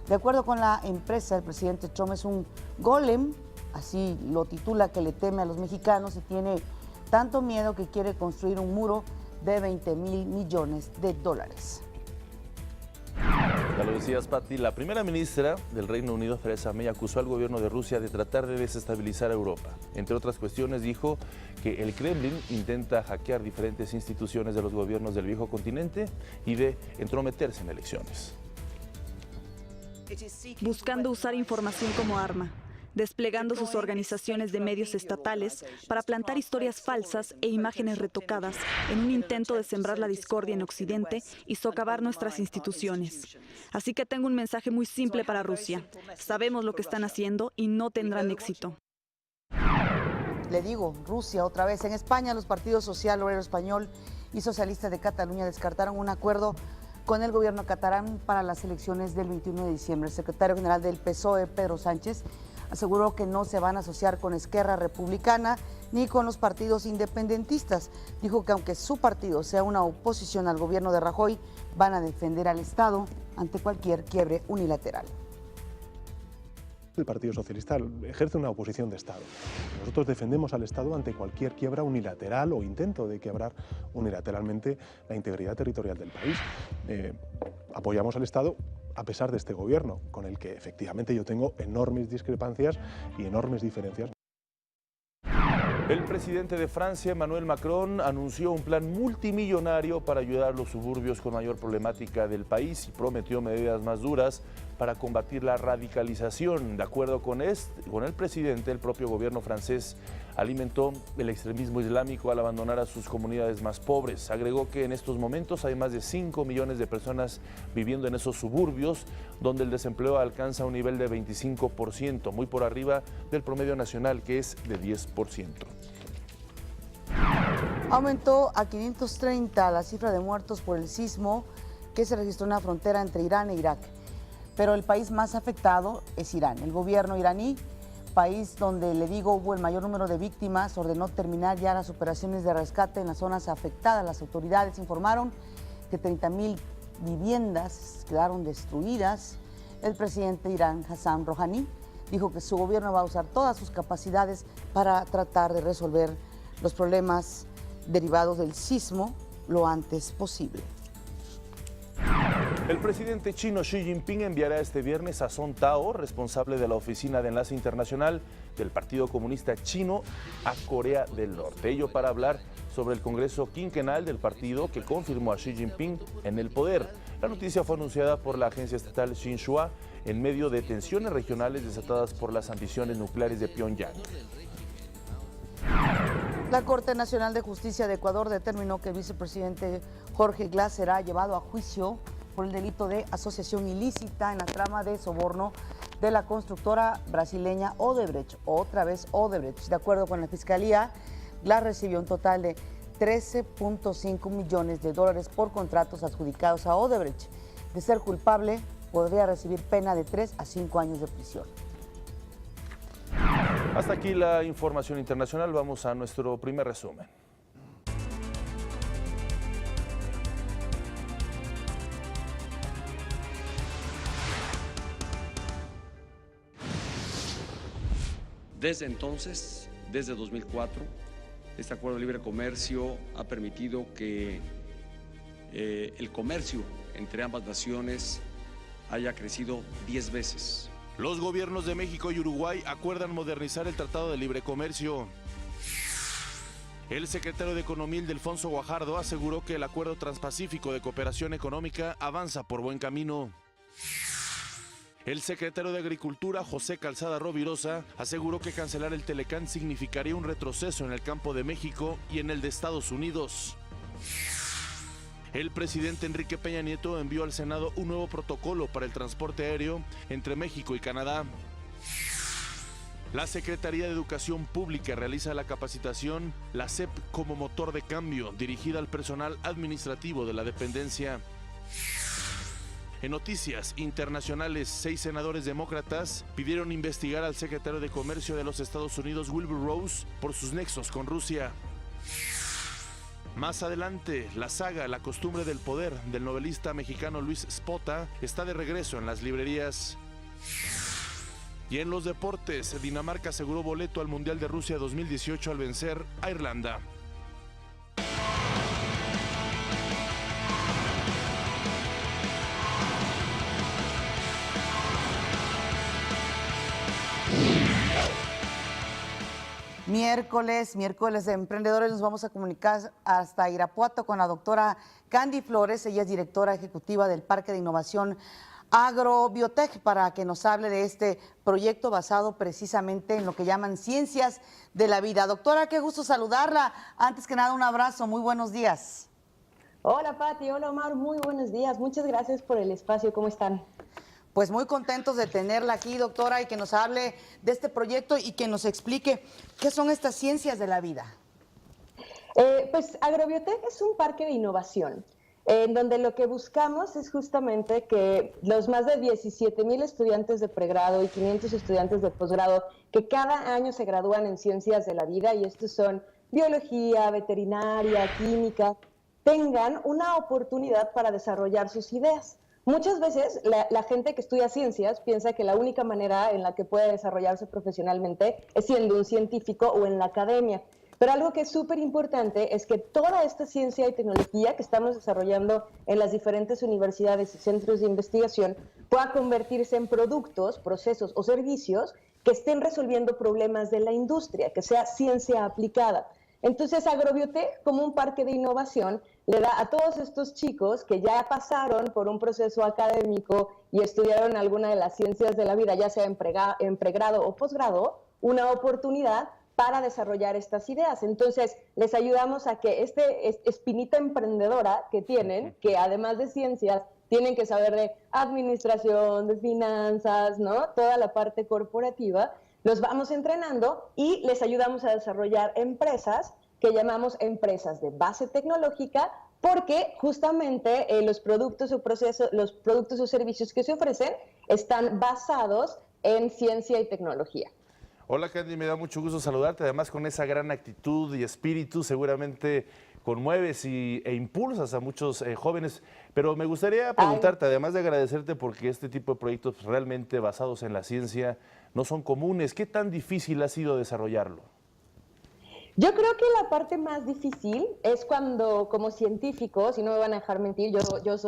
De acuerdo con la empresa, el presidente Trump es un golem, así lo titula, que le teme a los mexicanos y tiene tanto miedo que quiere construir un muro de $20,000 millones. Ya lo decías, Pati, la primera ministra del Reino Unido, Theresa May, acusó al gobierno de Rusia de tratar de desestabilizar a Europa. Entre otras cuestiones, dijo que el Kremlin intenta hackear diferentes instituciones de los gobiernos del viejo continente y de entrometerse en elecciones. Buscando usar información como arma. desplegando sus organizaciones de medios estatales para plantar historias falsas e imágenes retocadas en un intento de sembrar la discordia en Occidente y socavar nuestras instituciones. Así que tengo un mensaje muy simple para Rusia. Sabemos lo que están haciendo y no tendrán éxito. Le digo, Rusia otra vez. En España, los partidos Social, Obrero Español y Socialista de Cataluña descartaron un acuerdo con el gobierno catalán para las elecciones del 21 de diciembre. El secretario general del PSOE, Pedro Sánchez, aseguró que no se van a asociar con Esquerra Republicana ni con los partidos independentistas. Dijo que aunque su partido sea una oposición al gobierno de Rajoy, van a defender al Estado ante cualquier quiebre unilateral. El Partido Socialista ejerce una oposición de Estado. Nosotros defendemos al Estado ante cualquier quiebra unilateral o intento de quebrar unilateralmente la integridad territorial del país. Apoyamos al Estado a pesar de este gobierno, con el que efectivamente yo tengo enormes discrepancias y enormes diferencias. El presidente de Francia, Emmanuel Macron, anunció un plan multimillonario para ayudar a los suburbios con mayor problemática del país y prometió medidas más duras para combatir la radicalización. De acuerdo con el presidente, el propio gobierno francés alimentó el extremismo islámico al abandonar a sus comunidades más pobres. Agregó que en estos momentos hay más de 5 millones de personas viviendo en esos suburbios, donde el desempleo alcanza un nivel de 25%, muy por arriba del promedio nacional, que es de 10%. Aumentó a 530 la cifra de muertos por el sismo que se registró en la frontera entre Irán e Irak. Pero el país más afectado es Irán. El gobierno iraní, país donde, le digo, hubo el mayor número de víctimas, ordenó terminar ya las operaciones de rescate en las zonas afectadas. Las autoridades informaron que 30.000 viviendas quedaron destruidas. El presidente de Irán, Hassan Rouhani, dijo que su gobierno va a usar todas sus capacidades para tratar de resolver los problemas derivados del sismo lo antes posible. El presidente chino Xi Jinping enviará este viernes a Song Tao, responsable de la Oficina de Enlace Internacional del Partido Comunista Chino, a Corea del Norte. Ello para hablar sobre el Congreso Quinquenal del partido que confirmó a Xi Jinping en el poder. La noticia fue anunciada por la agencia estatal Xinhua en medio de tensiones regionales desatadas por las ambiciones nucleares de Pyongyang. La Corte Nacional de Justicia de Ecuador determinó que el vicepresidente Jorge Glass será llevado a juicio por el delito de asociación ilícita en la trama de soborno de la constructora brasileña Odebrecht, otra vez Odebrecht. De acuerdo con la Fiscalía, Glass recibió un total de 13.5 millones de dólares por contratos adjudicados a Odebrecht. De ser culpable, podría recibir pena de 3 a 5 años de prisión. Hasta aquí la información internacional. Vamos a nuestro primer resumen. Desde entonces, desde 2004, este acuerdo de libre comercio ha permitido que el comercio entre ambas naciones haya crecido 10 veces. Los gobiernos de México y Uruguay acuerdan modernizar el Tratado de Libre Comercio. El secretario de Economía, Ildefonso Guajardo, aseguró que el Acuerdo Transpacífico de Cooperación Económica avanza por buen camino. El secretario de Agricultura, José Calzada Rovirosa, aseguró que cancelar el Telecán significaría un retroceso en el campo de México y en el de Estados Unidos. El presidente Enrique Peña Nieto envió al Senado un nuevo protocolo para el transporte aéreo entre México y Canadá. La Secretaría de Educación Pública realiza la capacitación La SEP como motor de cambio, dirigida al personal administrativo de la dependencia. En noticias internacionales, 6 senadores demócratas pidieron investigar al secretario de Comercio de los Estados Unidos, Wilbur Ross, por sus nexos con Rusia. Más adelante, la saga La costumbre del poder del novelista mexicano Luis Spota está de regreso en las librerías. Y en los deportes, Dinamarca aseguró boleto al Mundial de Rusia 2018 al vencer a Irlanda. Miércoles de Emprendedores, nos vamos a comunicar hasta Irapuato con la doctora Candy Flores. Ella es directora ejecutiva del Parque de Innovación Agrobiotech para que nos hable de este proyecto basado precisamente en lo que llaman ciencias de la vida. Doctora, qué gusto saludarla. Antes que nada, un abrazo. Muy buenos días. Hola, Pati. Hola, Omar. Muy buenos días. Muchas gracias por el espacio. ¿Cómo están? Pues muy contentos de tenerla aquí, doctora, y que nos hable de este proyecto y que nos explique qué son estas ciencias de la vida. Pues Agrobiotech es un parque de innovación, en donde lo que buscamos es justamente que los más de 17,000 estudiantes de pregrado y 500 estudiantes de posgrado que cada año se gradúan en ciencias de la vida, y estos son biología, veterinaria, química, tengan una oportunidad para desarrollar sus ideas. Muchas veces la gente que estudia ciencias piensa que la única manera en la que puede desarrollarse profesionalmente es siendo un científico o en la academia. Pero algo que es súper importante es que toda esta ciencia y tecnología que estamos desarrollando en las diferentes universidades y centros de investigación pueda convertirse en productos, procesos o servicios que estén resolviendo problemas de la industria, que sea ciencia aplicada. Entonces, Agrobiotech, como un parque de innovación, le da a todos estos chicos que ya pasaron por un proceso académico y estudiaron alguna de las ciencias de la vida, ya sea en pregrado o posgrado, una oportunidad para desarrollar estas ideas. Entonces, les ayudamos a que este espinita emprendedora que tienen, que además de ciencias, tienen que saber de administración, de finanzas, ¿no? Toda la parte corporativa, los vamos entrenando y les ayudamos a desarrollar empresas que llamamos empresas de base tecnológica, porque justamente los productos o procesos, los productos o servicios que se ofrecen están basados en ciencia y tecnología. Hola, Candy, me da mucho gusto saludarte, además con esa gran actitud y espíritu seguramente conmueves e impulsas a muchos jóvenes, pero me gustaría preguntarte, además de agradecerte porque este tipo de proyectos realmente basados en la ciencia no son comunes, ¿qué tan difícil ha sido desarrollarlo? Yo creo que la parte más difícil es cuando, como científicos, y no me van a dejar mentir, yo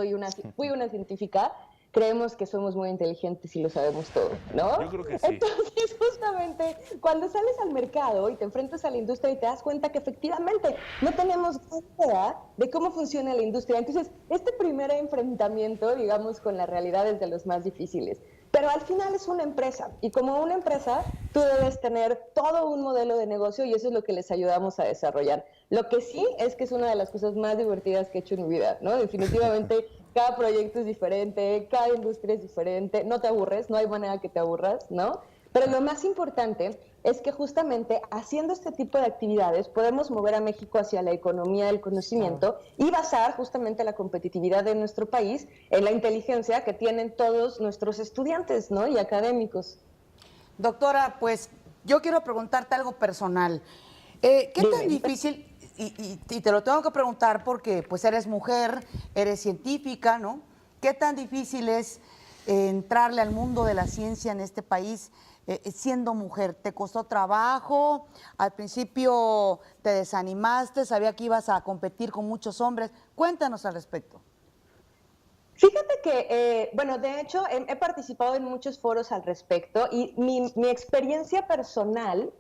fui una científica, creemos que somos muy inteligentes y lo sabemos todo, ¿no? Yo creo que sí. Entonces, justamente, cuando sales al mercado y te enfrentas a la industria y te das cuenta que efectivamente no tenemos idea de cómo funciona la industria. Entonces, este primer enfrentamiento, digamos, con la realidad es de los más difíciles. Pero al final es una empresa, y como una empresa, tú debes tener todo un modelo de negocio, y eso es lo que les ayudamos a desarrollar. Lo que sí es que es una de las cosas más divertidas que he hecho en mi vida, ¿no? Definitivamente, cada proyecto es diferente, cada industria es diferente, no te aburres, no hay manera que te aburras, ¿no? Pero lo más importante es que justamente haciendo este tipo de actividades podemos mover a México hacia la economía del conocimiento y basar justamente la competitividad de nuestro país en la inteligencia que tienen todos nuestros estudiantes, ¿no? Y académicos. Doctora, pues yo quiero preguntarte algo personal. ¿Qué tan difícil, y te lo tengo que preguntar porque pues eres mujer, eres científica, ¿no? ¿Qué tan difícil es entrarle al mundo de la ciencia en este país siendo mujer? ¿Te costó trabajo? ¿Al principio te desanimaste? ¿Sabía que ibas a competir con muchos hombres? Cuéntanos al respecto. Fíjate que, bueno, de hecho, he participado en muchos foros al respecto y mi experiencia personal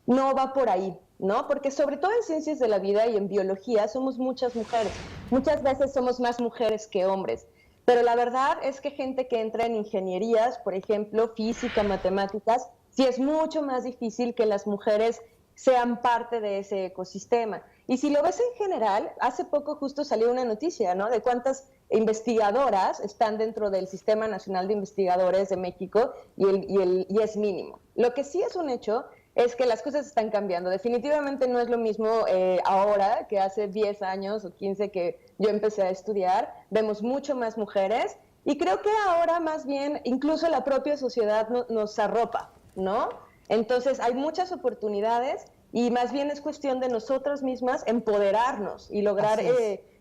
no va por ahí, ¿no? Porque sobre todo en ciencias de la vida y en biología somos muchas mujeres. Muchas veces somos más mujeres que hombres. Pero la verdad es que gente que entra en ingenierías, por ejemplo, física, matemáticas, sí es mucho más difícil que las mujeres sean parte de ese ecosistema. Y si lo ves en general, hace poco justo salió una noticia, ¿no? De cuántas investigadoras están dentro del Sistema Nacional de Investigadores de México y es mínimo. Lo que sí es un hecho es que las cosas están cambiando. Definitivamente no es lo mismo ahora que hace 10 años o 15 que yo empecé a estudiar. Vemos mucho más mujeres y creo que ahora más bien incluso la propia sociedad nos arropa, ¿no? Entonces hay muchas oportunidades y más bien es cuestión de nosotras mismas empoderarnos y lograr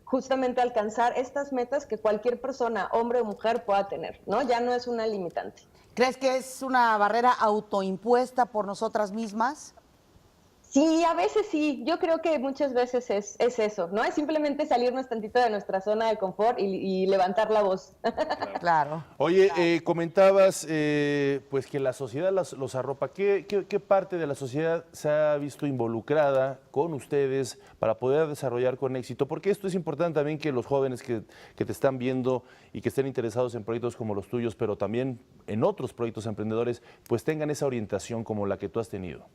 justamente alcanzar estas metas que cualquier persona, hombre o mujer, pueda tener, ¿no? Ya no es una limitante. ¿Crees que es una barrera autoimpuesta por nosotras mismas? Sí, a veces sí. Yo creo que muchas veces es eso, ¿no? Es simplemente salirnos tantito de nuestra zona de confort y levantar la voz. Claro. Oye, comentabas pues que la sociedad los arropa. ¿Qué parte de la sociedad se ha visto involucrada con ustedes para poder desarrollar con éxito? Porque esto es importante también, que los jóvenes que te están viendo y que estén interesados en proyectos como los tuyos, pero también en otros proyectos emprendedores, pues tengan esa orientación como la que tú has tenido.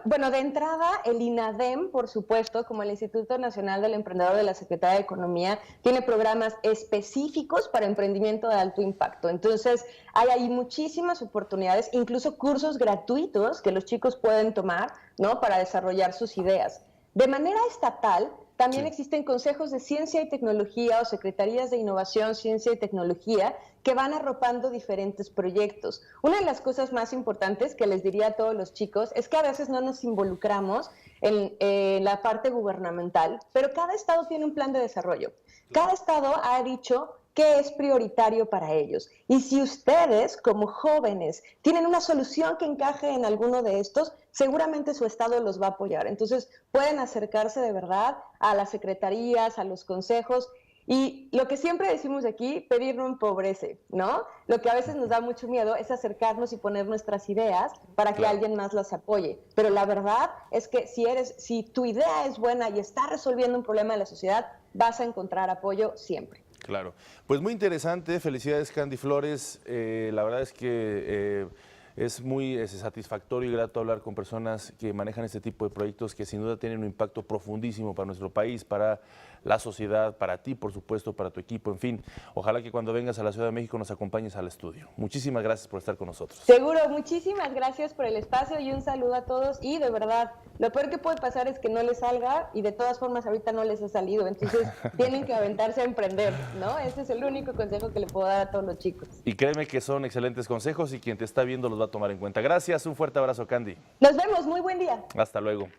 Bueno, de entrada, el INADEM, por supuesto, como el Instituto Nacional del Emprendedor de la Secretaría de Economía, tiene programas específicos para emprendimiento de alto impacto. Entonces, hay ahí muchísimas oportunidades, incluso cursos gratuitos que los chicos pueden tomar, ¿no?, para desarrollar sus ideas. De manera estatal, también existen consejos de ciencia y tecnología o secretarías de innovación, ciencia y tecnología que van arropando diferentes proyectos. Una de las cosas más importantes que les diría a todos los chicos es que a veces no nos involucramos en la parte gubernamental, pero cada estado tiene un plan de desarrollo. Cada estado ha dicho qué es prioritario para ellos. Y si ustedes, como jóvenes, tienen una solución que encaje en alguno de estos, seguramente su estado los va a apoyar. Entonces, pueden acercarse de verdad a las secretarías, a los consejos. Y lo que siempre decimos aquí, pedir no empobrece, ¿no? Lo que a veces nos da mucho miedo es acercarnos y poner nuestras ideas para que alguien más las apoye. Pero la verdad es que si tu idea es buena y está resolviendo un problema de la sociedad, vas a encontrar apoyo siempre. Claro. Pues muy interesante. Felicidades, Candy Flores. La verdad es que es muy satisfactorio y grato hablar con personas que manejan este tipo de proyectos que sin duda tienen un impacto profundísimo para nuestro país, para la sociedad, para ti, por supuesto, para tu equipo, en fin. Ojalá que cuando vengas a la Ciudad de México nos acompañes al estudio. Muchísimas gracias por estar con nosotros. Seguro, muchísimas gracias por el espacio y un saludo a todos. Y de verdad, lo peor que puede pasar es que no les salga y de todas formas ahorita no les ha salido. Entonces tienen que aventarse a emprender, ¿no? Ese es el único consejo que le puedo dar a todos los chicos. Y créeme que son excelentes consejos y quien te está viendo los va a tomar en cuenta. Gracias, un fuerte abrazo, Candy. Nos vemos, muy buen día. Hasta luego.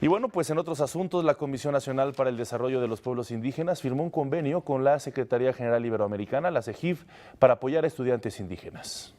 Y bueno, pues en otros asuntos, la Comisión Nacional para el Desarrollo de los Pueblos Indígenas firmó un convenio con la Secretaría General Iberoamericana, la CEGIF, para apoyar a estudiantes indígenas.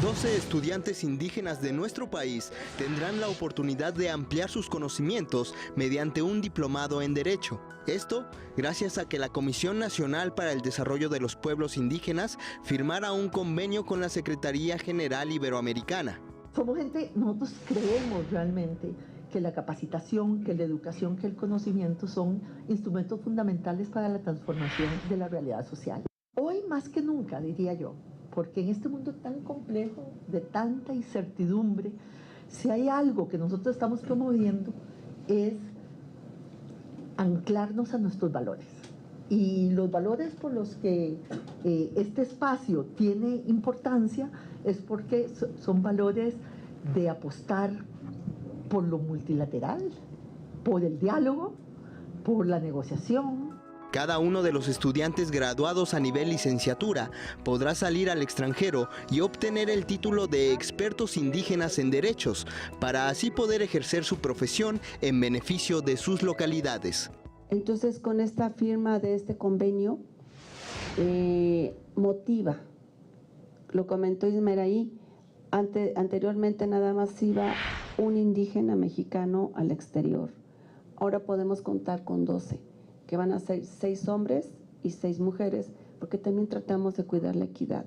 12 estudiantes indígenas de nuestro país tendrán la oportunidad de ampliar sus conocimientos mediante un diplomado en Derecho. Esto gracias a que la Comisión Nacional para el Desarrollo de los Pueblos Indígenas firmara un convenio con la Secretaría General Iberoamericana. Somos gente, nosotros creemos realmente que la capacitación, que la educación, que el conocimiento son instrumentos fundamentales para la transformación de la realidad social. Hoy más que nunca, diría yo, porque en este mundo tan complejo, de tanta incertidumbre, si hay algo que nosotros estamos promoviendo es anclarnos a nuestros valores. Y los valores por los que este espacio tiene importancia es porque son valores de apostar por lo multilateral, por el diálogo, por la negociación. Cada uno de los estudiantes graduados a nivel licenciatura podrá salir al extranjero y obtener el título de expertos indígenas en derechos, para así poder ejercer su profesión en beneficio de sus localidades. Entonces, con esta firma de este convenio, motiva, lo comentó Ismeraí, anteriormente nada más iba un indígena mexicano al exterior. Ahora podemos contar con 12, que van a ser 6 hombres y 6 mujeres, porque también tratamos de cuidar la equidad.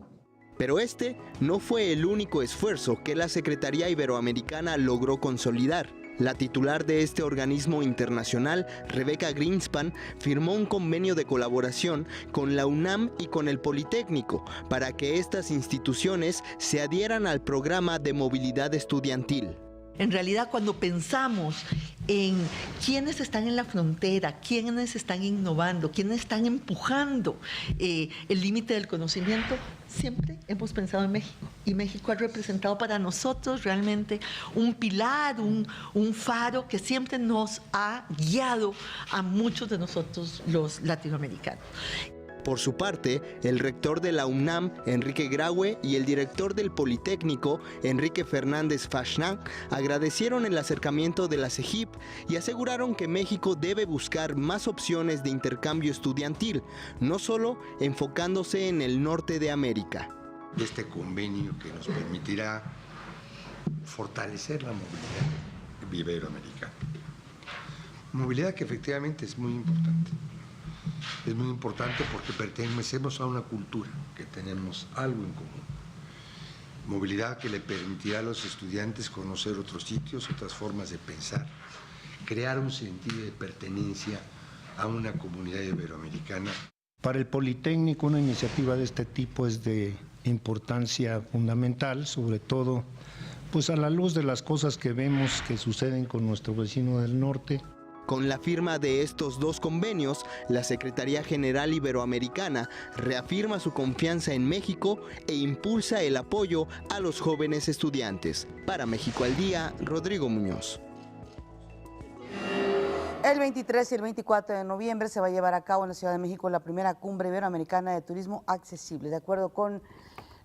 Pero este no fue el único esfuerzo que la Secretaría Iberoamericana logró consolidar. La titular de este organismo internacional, Rebeca Greenspan, firmó un convenio de colaboración con la UNAM y con el Politécnico para que estas instituciones se adhieran al programa de movilidad estudiantil. En realidad, cuando pensamos en quiénes están en la frontera, quiénes están innovando, quiénes están empujando el límite del conocimiento, siempre hemos pensado en México. Y México ha representado para nosotros realmente un pilar, un faro que siempre nos ha guiado a muchos de nosotros los latinoamericanos. Por su parte, el rector de la UNAM, Enrique Graue, y el director del Politécnico, Enrique Fernández Fachnan, agradecieron el acercamiento de la CEGIP y aseguraron que México debe buscar más opciones de intercambio estudiantil, no solo enfocándose en el norte de América. Este convenio que nos permitirá fortalecer la movilidad iberoamericana. Movilidad que efectivamente es muy importante. Es muy importante porque pertenecemos a una cultura, que tenemos algo en común. Movilidad que le permitirá a los estudiantes conocer otros sitios, otras formas de pensar, crear un sentido de pertenencia a una comunidad iberoamericana. Para el Politécnico, una iniciativa de este tipo es de importancia fundamental, sobre todo pues a la luz de las cosas que vemos que suceden con nuestro vecino del norte. Con la firma de estos dos convenios, la Secretaría General Iberoamericana reafirma su confianza en México e impulsa el apoyo a los jóvenes estudiantes. Para México al Día, Rodrigo Muñoz. El 23 y el 24 de noviembre se va a llevar a cabo en la Ciudad de México la primera Cumbre Iberoamericana de Turismo Accesible. De acuerdo con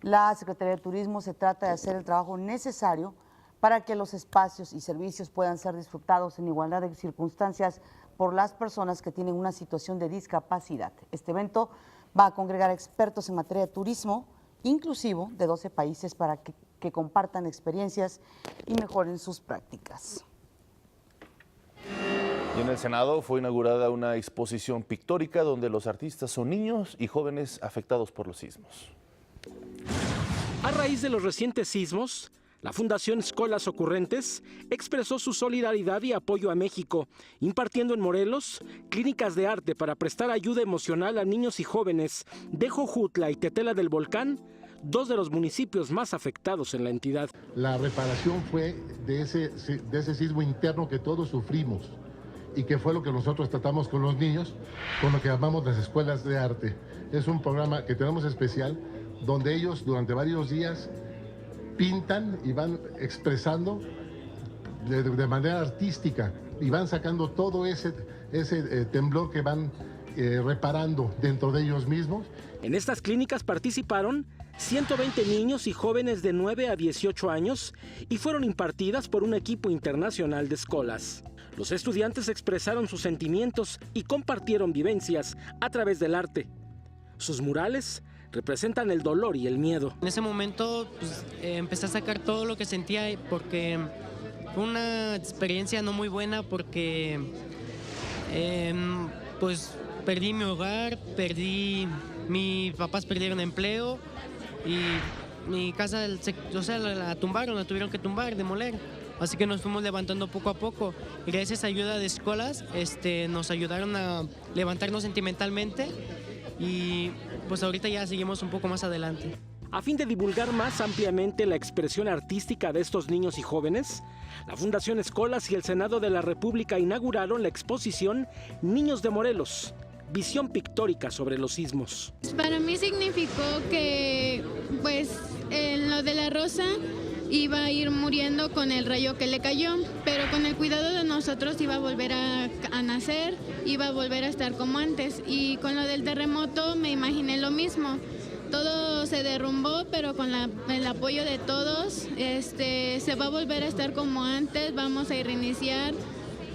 la Secretaría de Turismo, se trata de hacer el trabajo necesario para que los espacios y servicios puedan ser disfrutados en igualdad de circunstancias por las personas que tienen una situación de discapacidad. Este evento va a congregar expertos en materia de turismo inclusivo de 12 países para que compartan experiencias y mejoren sus prácticas. Y en el Senado fue inaugurada una exposición pictórica donde los artistas son niños y jóvenes afectados por los sismos. A raíz de los recientes sismos, la Fundación Escolas Ocurrentes expresó su solidaridad y apoyo a México, impartiendo en Morelos clínicas de arte para prestar ayuda emocional a niños y jóvenes de Jojutla y Tetela del Volcán, dos de los municipios más afectados en la entidad. La reparación fue de ese sismo interno que todos sufrimos y que fue lo que nosotros tratamos con los niños, con lo que llamamos las escuelas de arte. Es un programa que tenemos especial donde ellos durante varios días pintan y van expresando de manera artística y van sacando todo ese temblor que van reparando dentro de ellos mismos. En estas clínicas participaron 120 niños y jóvenes de 9 a 18 años y fueron impartidas por un equipo internacional de escuelas. Los estudiantes expresaron sus sentimientos y compartieron vivencias a través del arte. Sus murales representan el dolor y el miedo. En ese momento pues, empecé a sacar todo lo que sentía porque fue una experiencia no muy buena porque pues perdí mi hogar, mis papás perdieron empleo y mi casa la tumbaron, la tuvieron que tumbar, demoler. Así que nos fuimos levantando poco a poco. Y gracias a ayuda de escuelas nos ayudaron a levantarnos sentimentalmente y pues ahorita ya seguimos un poco más adelante. A fin de divulgar más ampliamente la expresión artística de estos niños y jóvenes, la Fundación Escolas y el Senado de la República inauguraron la exposición Niños de Morelos, visión pictórica sobre los sismos. Para mí significó que pues en lo de la rosa iba a ir muriendo con el rayo que le cayó, pero con el cuidado de nosotros iba a volver a nacer, iba a volver a estar como antes. Y con lo del terremoto me imaginé lo mismo. Todo se derrumbó, pero con el apoyo de todos se va a volver a estar como antes, vamos a reiniciar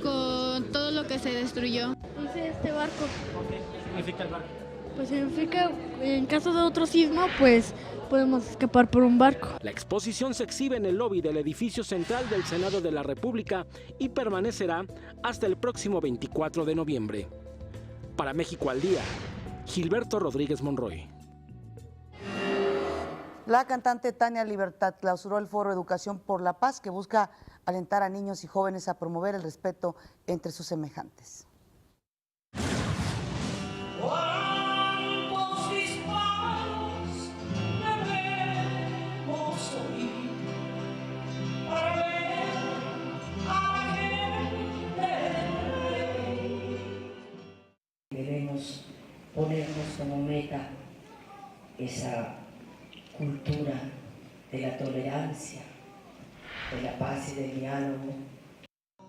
con todo lo que se destruyó. Hice este barco. ¿Qué significa el barco? Pues significa, en caso de otro sismo, pues podemos escapar por un barco. La exposición se exhibe en el lobby del edificio central del Senado de la República y permanecerá hasta el próximo 24 de noviembre. Para México al Día, Gilberto Rodríguez Monroy. La cantante Tania Libertad clausuró el Foro Educación por la Paz, que busca alentar a niños y jóvenes a promover el respeto entre sus semejantes. Debemos ponernos como meta esa cultura de la tolerancia, de la paz y del diálogo.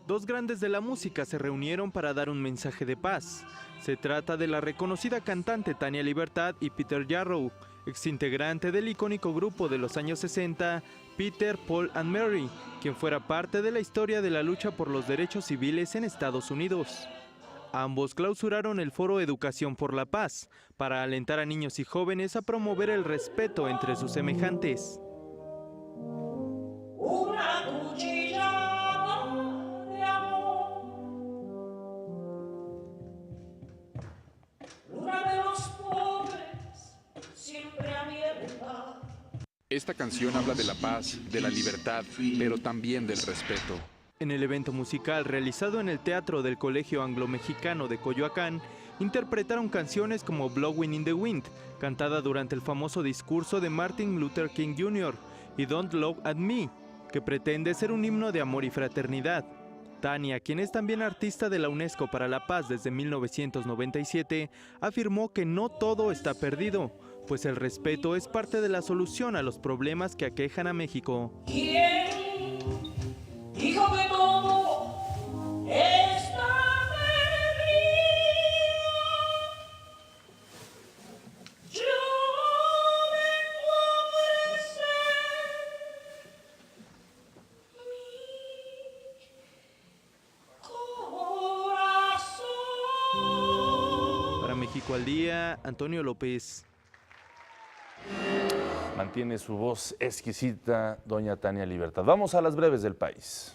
Dos grandes de la música se reunieron para dar un mensaje de paz. Se trata de la reconocida cantante Tania Libertad y Peter Yarrow, exintegrante del icónico grupo de los años 60, Peter, Paul and Mary, quien fuera parte de la historia de la lucha por los derechos civiles en Estados Unidos. Ambos clausuraron el Foro Educación por la Paz para alentar a niños y jóvenes a promover el respeto entre sus semejantes. una cuchillada de amor. Luna de los pobres, siempre abierta. Esta canción habla de la paz, de la libertad, pero también del respeto. En el evento musical realizado en el Teatro del Colegio Anglo-Mexicano de Coyoacán, interpretaron canciones como Blowing in the Wind, cantada durante el famoso discurso de Martin Luther King Jr., y Don't Look at Me, que pretende ser un himno de amor y fraternidad. Tania, quien es también artista de la UNESCO para la Paz desde 1997, afirmó que no todo está perdido, pues el respeto es parte de la solución a los problemas que aquejan a México. ¿Quién dijo que todo está perdido? Yo vengo a ofrecer mi corazón. Para México al Día, Antonio López. Mantiene su voz exquisita, doña Tania Libertad. Vamos a las breves del país.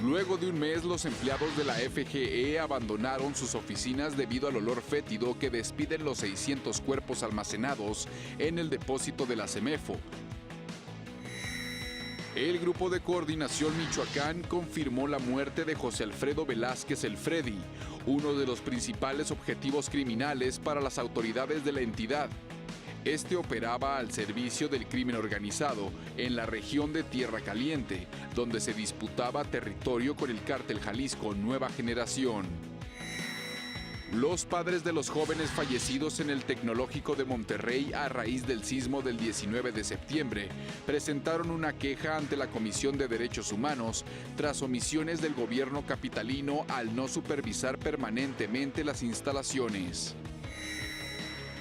Luego de un mes, los empleados de la FGE abandonaron sus oficinas debido al olor fétido que despiden los 600 cuerpos almacenados en el depósito de la CEMEFO. El Grupo de Coordinación Michoacán confirmó la muerte de José Alfredo Velázquez el Freddy, uno de los principales objetivos criminales para las autoridades de la entidad. Este operaba al servicio del crimen organizado en la región de Tierra Caliente, donde se disputaba territorio con el cártel Jalisco Nueva Generación. Los padres de los jóvenes fallecidos en el Tecnológico de Monterrey a raíz del sismo del 19 de septiembre presentaron una queja ante la Comisión de Derechos Humanos tras omisiones del gobierno capitalino al no supervisar permanentemente las instalaciones.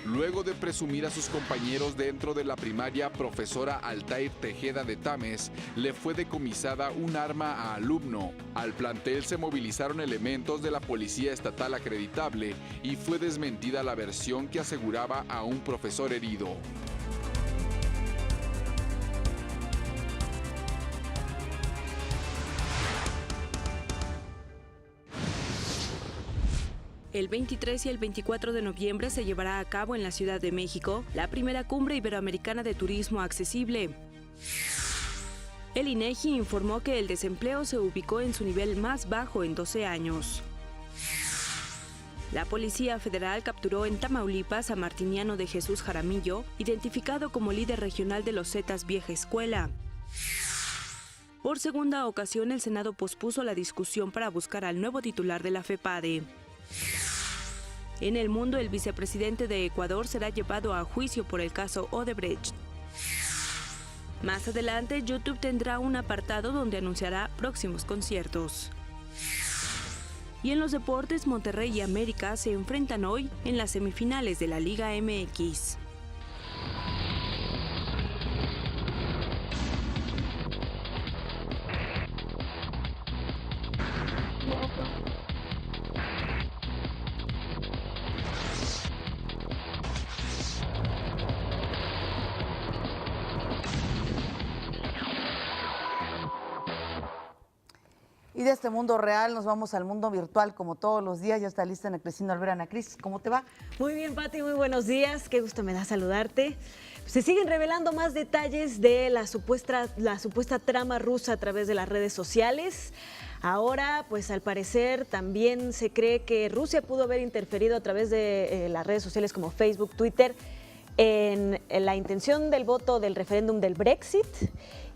Luego de presumir a sus compañeros dentro de la primaria profesora Altair Tejeda de Tames, le fue decomisada un arma a alumno. Al plantel se movilizaron elementos de la Policía Estatal acreditable y fue desmentida la versión que aseguraba a un profesor herido. El 23 y el 24 de noviembre se llevará a cabo en la Ciudad de México la primera cumbre iberoamericana de turismo accesible. El INEGI informó que el desempleo se ubicó en su nivel más bajo en 12 años. La Policía Federal capturó en Tamaulipas a Martiniano de Jesús Jaramillo, identificado como líder regional de los Zetas Vieja Escuela. Por segunda ocasión, el Senado pospuso la discusión para buscar al nuevo titular de la FEPADE. En el mundo, el vicepresidente de Ecuador será llevado a juicio por el caso Odebrecht. Más adelante, YouTube tendrá un apartado donde anunciará próximos conciertos. Y en los deportes, Monterrey y América se enfrentan hoy en las semifinales de la Liga MX. Y de este mundo real nos vamos al mundo virtual como todos los días. Ya está lista Ana Cristina Olvera. Ana Cris, ¿cómo te va? Muy bien, Pati, muy buenos días. Qué gusto me da saludarte. Se siguen revelando más detalles de la supuesta trama rusa a través de las redes sociales. Ahora, pues al parecer también se cree que Rusia pudo haber interferido a través de las redes sociales como Facebook, Twitter, en la intención del voto del referéndum del Brexit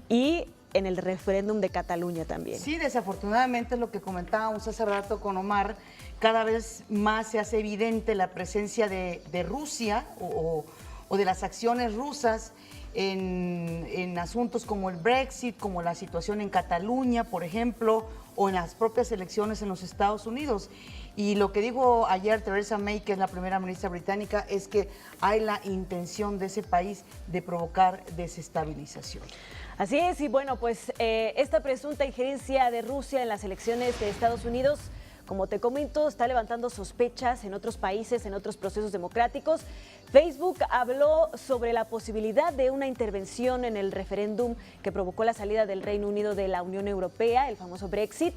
y en el referéndum de Cataluña también. Sí, desafortunadamente es lo que comentábamos hace rato con Omar, cada vez más se hace evidente la presencia de Rusia o de las acciones rusas en asuntos como el Brexit, como la situación en Cataluña, por ejemplo, o en las propias elecciones en los Estados Unidos. Y lo que dijo ayer Theresa May, que es la primera ministra británica, es que hay la intención de ese país de provocar desestabilización. Así es, y bueno, pues esta presunta injerencia de Rusia en las elecciones de Estados Unidos como te comento, está levantando sospechas en otros países, en otros procesos democráticos. Facebook habló sobre la posibilidad de una intervención en el referéndum que provocó la salida del Reino Unido de la Unión Europea, el famoso Brexit.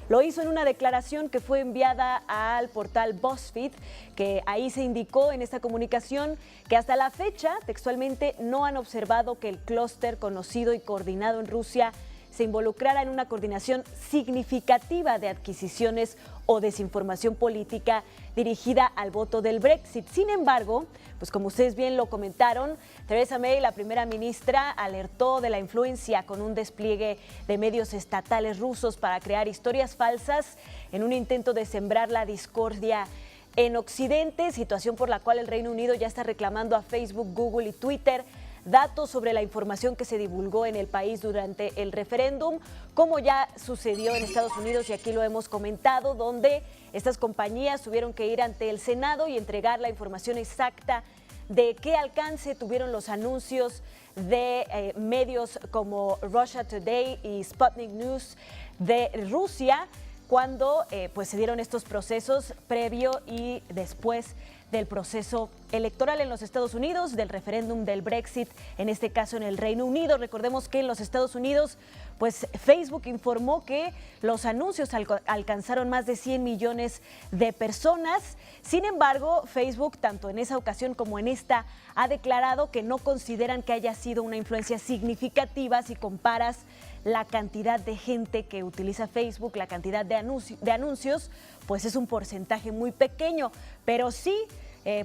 Lo hizo en una declaración que fue enviada al portal BuzzFeed, que ahí se indicó en esta comunicación que hasta la fecha, textualmente, no han observado que el clúster conocido y coordinado en Rusia se involucrara en una coordinación significativa de adquisiciones o desinformación política dirigida al voto del Brexit. Sin embargo, pues como ustedes bien lo comentaron, Theresa May, la primera ministra, alertó de la influencia con un despliegue de medios estatales rusos para crear historias falsas en un intento de sembrar la discordia en Occidente, situación por la cual el Reino Unido ya está reclamando a Facebook, Google y Twitter datos sobre la información que se divulgó en el país durante el referéndum, como ya sucedió en Estados Unidos y aquí lo hemos comentado, donde estas compañías tuvieron que ir ante el Senado y entregar la información exacta de qué alcance tuvieron los anuncios de medios como Russia Today y Sputnik News de Rusia, cuando pues se dieron estos procesos previo y después del proceso electoral en los Estados Unidos, del referéndum del Brexit, en este caso en el Reino Unido. Recordemos que en los Estados Unidos, pues Facebook informó que los anuncios alcanzaron más de 100 millones de personas. Sin embargo, Facebook, tanto en esa ocasión como en esta, ha declarado que no consideran que haya sido una influencia significativa si comparas la cantidad de gente que utiliza Facebook, la cantidad de anuncios, pues es un porcentaje muy pequeño, pero sí,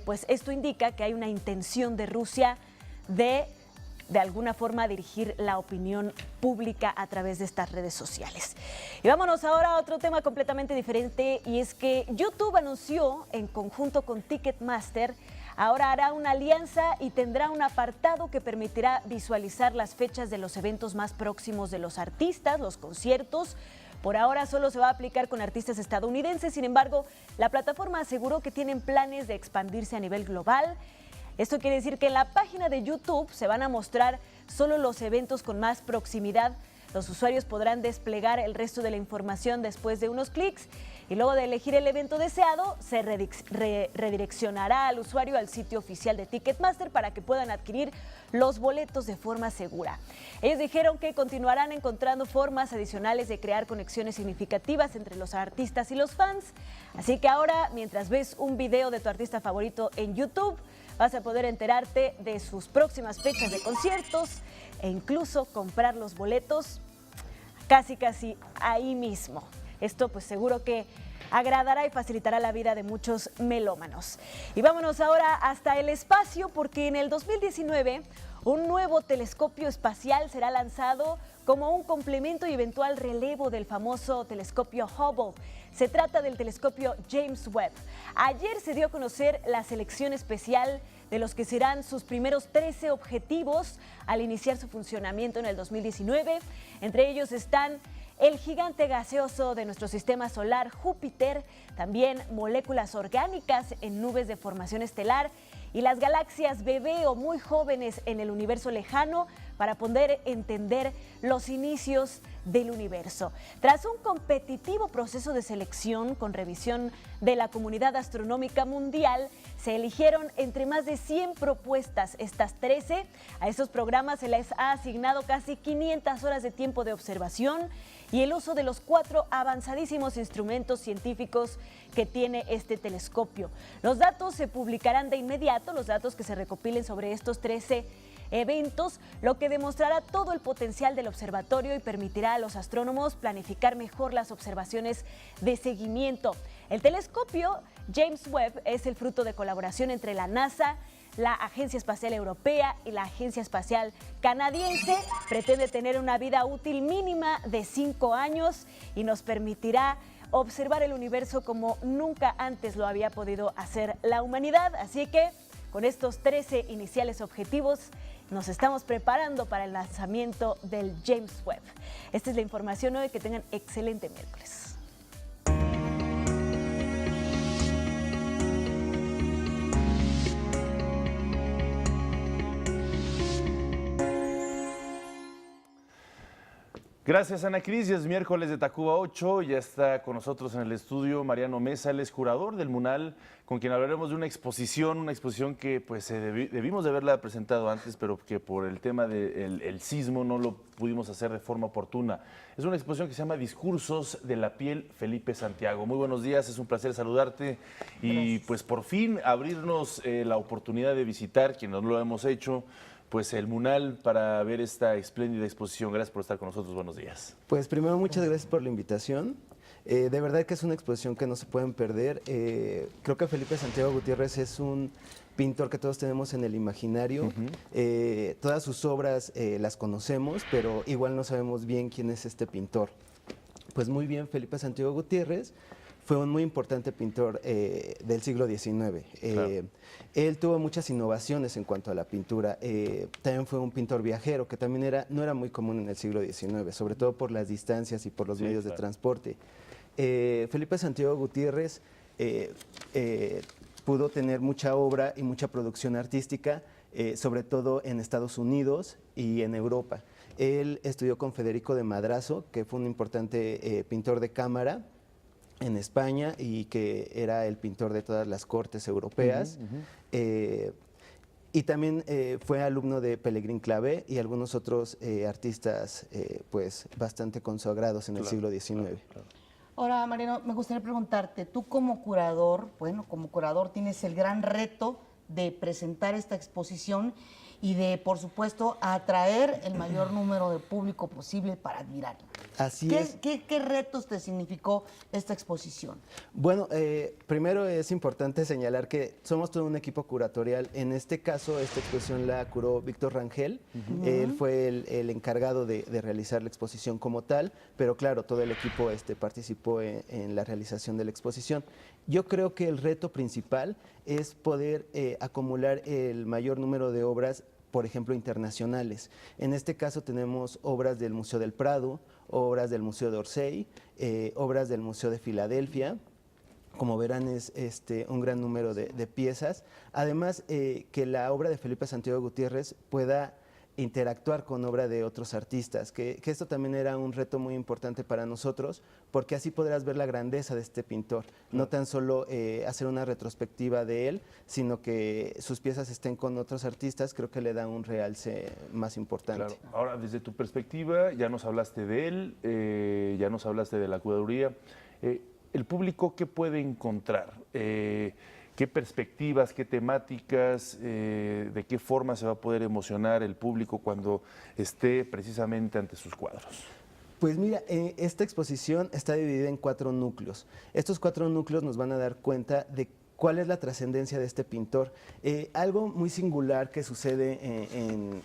pues esto indica que hay una intención de Rusia de alguna forma dirigir la opinión pública a través de estas redes sociales. Y vámonos ahora a otro tema completamente diferente, y es que YouTube anunció en conjunto con Ticketmaster ahora hará una alianza y tendrá un apartado que permitirá visualizar las fechas de los eventos más próximos de los artistas, los conciertos. Por ahora solo se va a aplicar con artistas estadounidenses, sin embargo, la plataforma aseguró que tienen planes de expandirse a nivel global. Esto quiere decir que en la página de YouTube se van a mostrar solo los eventos con más proximidad. Los usuarios podrán desplegar el resto de la información después de unos clics y luego de elegir el evento deseado, se redireccionará al usuario al sitio oficial de Ticketmaster para que puedan adquirir los boletos de forma segura. Ellos dijeron que continuarán encontrando formas adicionales de crear conexiones significativas entre los artistas y los fans. Así que ahora, mientras ves un video de tu artista favorito en YouTube, vas a poder enterarte de sus próximas fechas de conciertos e incluso comprar los boletos casi ahí mismo. Esto pues seguro que agradará y facilitará la vida de muchos melómanos. Y vámonos ahora hasta el espacio, porque en el 2019 un nuevo telescopio espacial será lanzado como un complemento y eventual relevo del famoso telescopio Hubble. Se trata del telescopio James Webb. Ayer se dio a conocer la selección especial de los que serán sus primeros 13 objetivos al iniciar su funcionamiento en el 2019. Entre ellos están el gigante gaseoso de nuestro sistema solar, Júpiter, también moléculas orgánicas en nubes de formación estelar y las galaxias bebé o muy jóvenes en el universo lejano, para poder entender los inicios del universo. Tras un competitivo proceso de selección con revisión de la comunidad astronómica mundial, se eligieron entre más de 100 propuestas, estas 13. A estos programas se les ha asignado casi 500 horas de tiempo de observación y el uso de los 4 avanzadísimos instrumentos científicos que tiene este telescopio. Los datos se publicarán de inmediato, los datos que se recopilen sobre estos 13 eventos, lo que demostrará todo el potencial del observatorio y permitirá a los astrónomos planificar mejor las observaciones de seguimiento. El telescopio James Webb es el fruto de colaboración entre la NASA, la Agencia Espacial Europea y la Agencia Espacial Canadiense. Pretende tener una vida útil mínima de 5 años y nos permitirá observar el universo como nunca antes lo había podido hacer la humanidad. Así que con estos 13 iniciales objetivos nos estamos preparando para el lanzamiento del James Webb. Esta es la información hoy. Que tengan excelente miércoles. Gracias, Ana Cris. Ya es miércoles de Tacuba 8. Ya está con nosotros en el estudio Mariano Mesa, él es curador del MUNAL, con quien hablaremos de una exposición que pues debimos de haberla presentado antes, pero que por el tema del sismo no lo pudimos hacer de forma oportuna. Es una exposición que se llama Discursos de la piel Felipe Santiago. Muy buenos días, es un placer saludarte y pues por fin abrirnos la oportunidad de visitar, quienes no lo hemos hecho, pues el MUNAL para ver esta espléndida exposición. Gracias por estar con nosotros, buenos días. Pues primero muchas gracias por la invitación. De verdad que es una exposición que no se pueden perder. Creo que Felipe Santiago Gutiérrez es un pintor que todos tenemos en el imaginario. Todas sus obras las conocemos, pero igual no sabemos bien quién es este pintor. Pues muy bien, Felipe Santiago Gutiérrez fue un muy importante pintor del siglo XIX. Claro. Él tuvo muchas innovaciones en cuanto a la pintura. También fue un pintor viajero, que también no era muy común en el siglo XIX, sobre todo por las distancias y por los medios de transporte. Felipe Santiago Gutiérrez pudo tener mucha obra y mucha producción artística, sobre todo en Estados Unidos y en Europa. Él estudió con Federico de Madrazo, que fue un importante pintor de cámara en España y que era el pintor de todas las cortes europeas. Y también fue alumno de Pellegrin Clavé y algunos otros artistas pues bastante consagrados en el siglo XIX. Ahora, Mariano, me gustaría preguntarte, tú como curador, tienes el gran reto de presentar esta exposición y de, por supuesto, atraer el mayor número de público posible para admirarla. Así es. ¿Qué retos te significó esta exposición? Bueno, primero es importante señalar que somos todo un equipo curatorial. En este caso, esta exposición la curó Víctor Rangel. Él fue el encargado de realizar la exposición como tal, pero claro, todo el equipo participó en la realización de la exposición. Yo creo que el reto principal es poder acumular el mayor número de obras, por ejemplo, internacionales. En este caso tenemos obras del Museo del Prado, obras del Museo d'Orsay, obras del Museo de Filadelfia. Como verán, es un gran número de piezas. Además, que la obra de Felipe Santiago Gutiérrez pueda interactuar con obra de otros artistas, que esto también era un reto muy importante para nosotros, porque así podrás ver la grandeza de este pintor, no tan solo hacer una retrospectiva de él, sino que sus piezas estén con otros artistas, creo que le da un realce más importante. Claro. Ahora, desde tu perspectiva, ya nos hablaste de él, ya nos hablaste de la curaduría, ¿el público qué puede encontrar? ¿Qué perspectivas, qué temáticas, de qué forma se va a poder emocionar el público cuando esté precisamente ante sus cuadros? Pues mira, esta exposición está dividida en 4 núcleos. Estos 4 núcleos nos van a dar cuenta de cuál es la trascendencia de este pintor. Algo muy singular que sucede en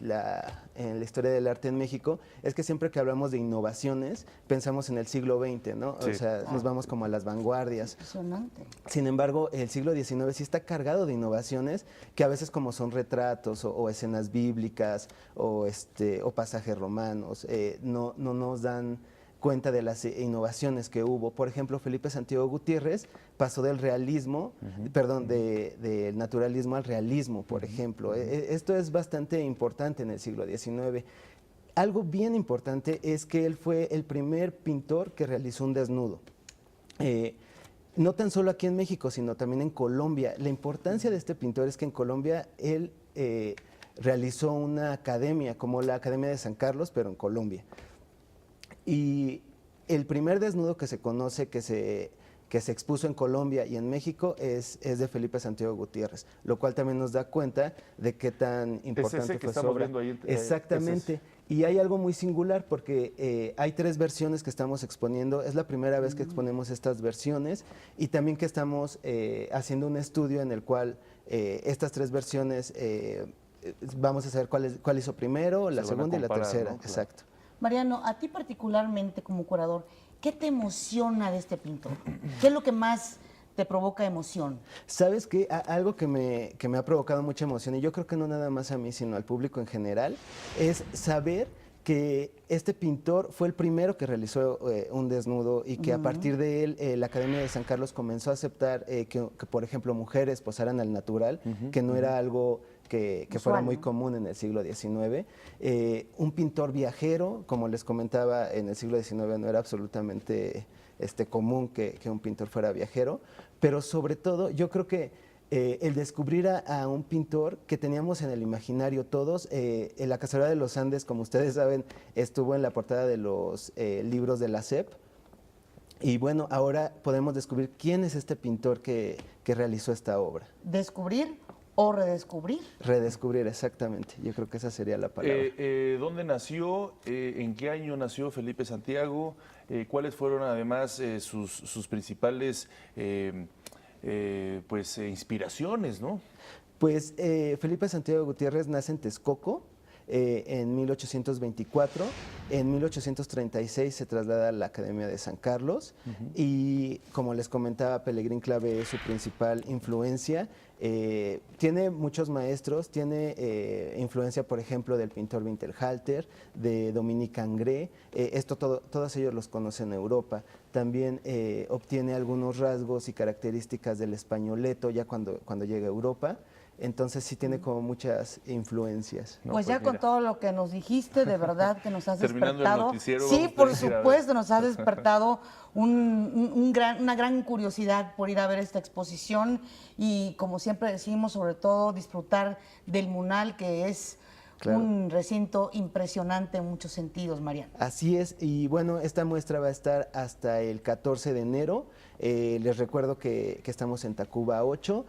la historia del arte en México es que siempre que hablamos de innovaciones pensamos en el siglo XX, ¿no? Sí. O sea, nos vamos como a las vanguardias. Impresionante. Sin embargo, el siglo XIX sí está cargado de innovaciones que a veces, como son retratos o escenas bíblicas o pasajes romanos, no nos dan cuenta de las innovaciones que hubo. Por ejemplo, Felipe Santiago Gutiérrez pasó del realismo, del naturalismo al realismo, por ejemplo. Esto es bastante importante en el siglo XIX. Algo bien importante es que él fue el primer pintor que realizó un desnudo. No tan solo aquí en México, sino también en Colombia. La importancia de este pintor es que en Colombia él realizó una academia, como la Academia de San Carlos, pero en Colombia. Y el primer desnudo que se conoce, que se expuso en Colombia y en México, es de Felipe Santiago Gutiérrez, lo cual también nos da cuenta de qué tan importante fue su obra. Exactamente. Y hay algo muy singular porque hay 3 versiones que estamos exponiendo. Es la primera vez que exponemos estas versiones y también que estamos haciendo un estudio en el cual estas 3 versiones vamos a saber cuál hizo primero, la segunda y la tercera. ¿No? Exacto. Mariano, a ti particularmente como curador, ¿qué te emociona de este pintor? ¿Qué es lo que más te provoca emoción? ¿Sabes qué? Algo que me ha provocado mucha emoción, y yo creo que no nada más a mí, sino al público en general, es saber que este pintor fue el primero que realizó un desnudo y que a partir de él la Academia de San Carlos comenzó a aceptar que, por ejemplo, mujeres posaran al natural, que no era algo que fuera muy común en el siglo XIX. Un pintor viajero, como les comentaba, en el siglo XIX no era absolutamente común que un pintor fuera viajero, pero sobre todo yo creo que el descubrir a un pintor que teníamos en el imaginario todos, en La Cazadora de los Andes, como ustedes saben, estuvo en la portada de los libros de la SEP. Y bueno, ahora podemos descubrir quién es este pintor que realizó esta obra. ¿Descubrir o redescubrir? Redescubrir, exactamente. Yo creo que esa sería la palabra. ¿Dónde nació? ¿En qué año nació Felipe Santiago? ¿Cuáles fueron además sus principales inspiraciones, no? Pues Felipe Santiago Gutiérrez nace en Texcoco en 1824. En 1836 se traslada a la Academia de San Carlos y, como les comentaba, Pelegrín Clave es su principal influencia. Tiene muchos maestros, tiene influencia, por ejemplo, del pintor Winterhalter, de Dominique Ingres. Todos ellos los conocen en Europa. También obtiene algunos rasgos y características del españoleto ya cuando llega a Europa. Entonces sí tiene como muchas influencias. Pues ya con todo lo que nos dijiste, de verdad que nos has Terminando despertado. el noticiero, Sí, por vamos a ir a ver. supuesto, nos has despertado una gran curiosidad por ir a ver esta exposición y, como siempre decimos, sobre todo disfrutar del MUNAL, que es un recinto impresionante en muchos sentidos, Mariana. Así es, y bueno, esta muestra va a estar hasta el 14 de enero. Les recuerdo que estamos en Tacuba 8,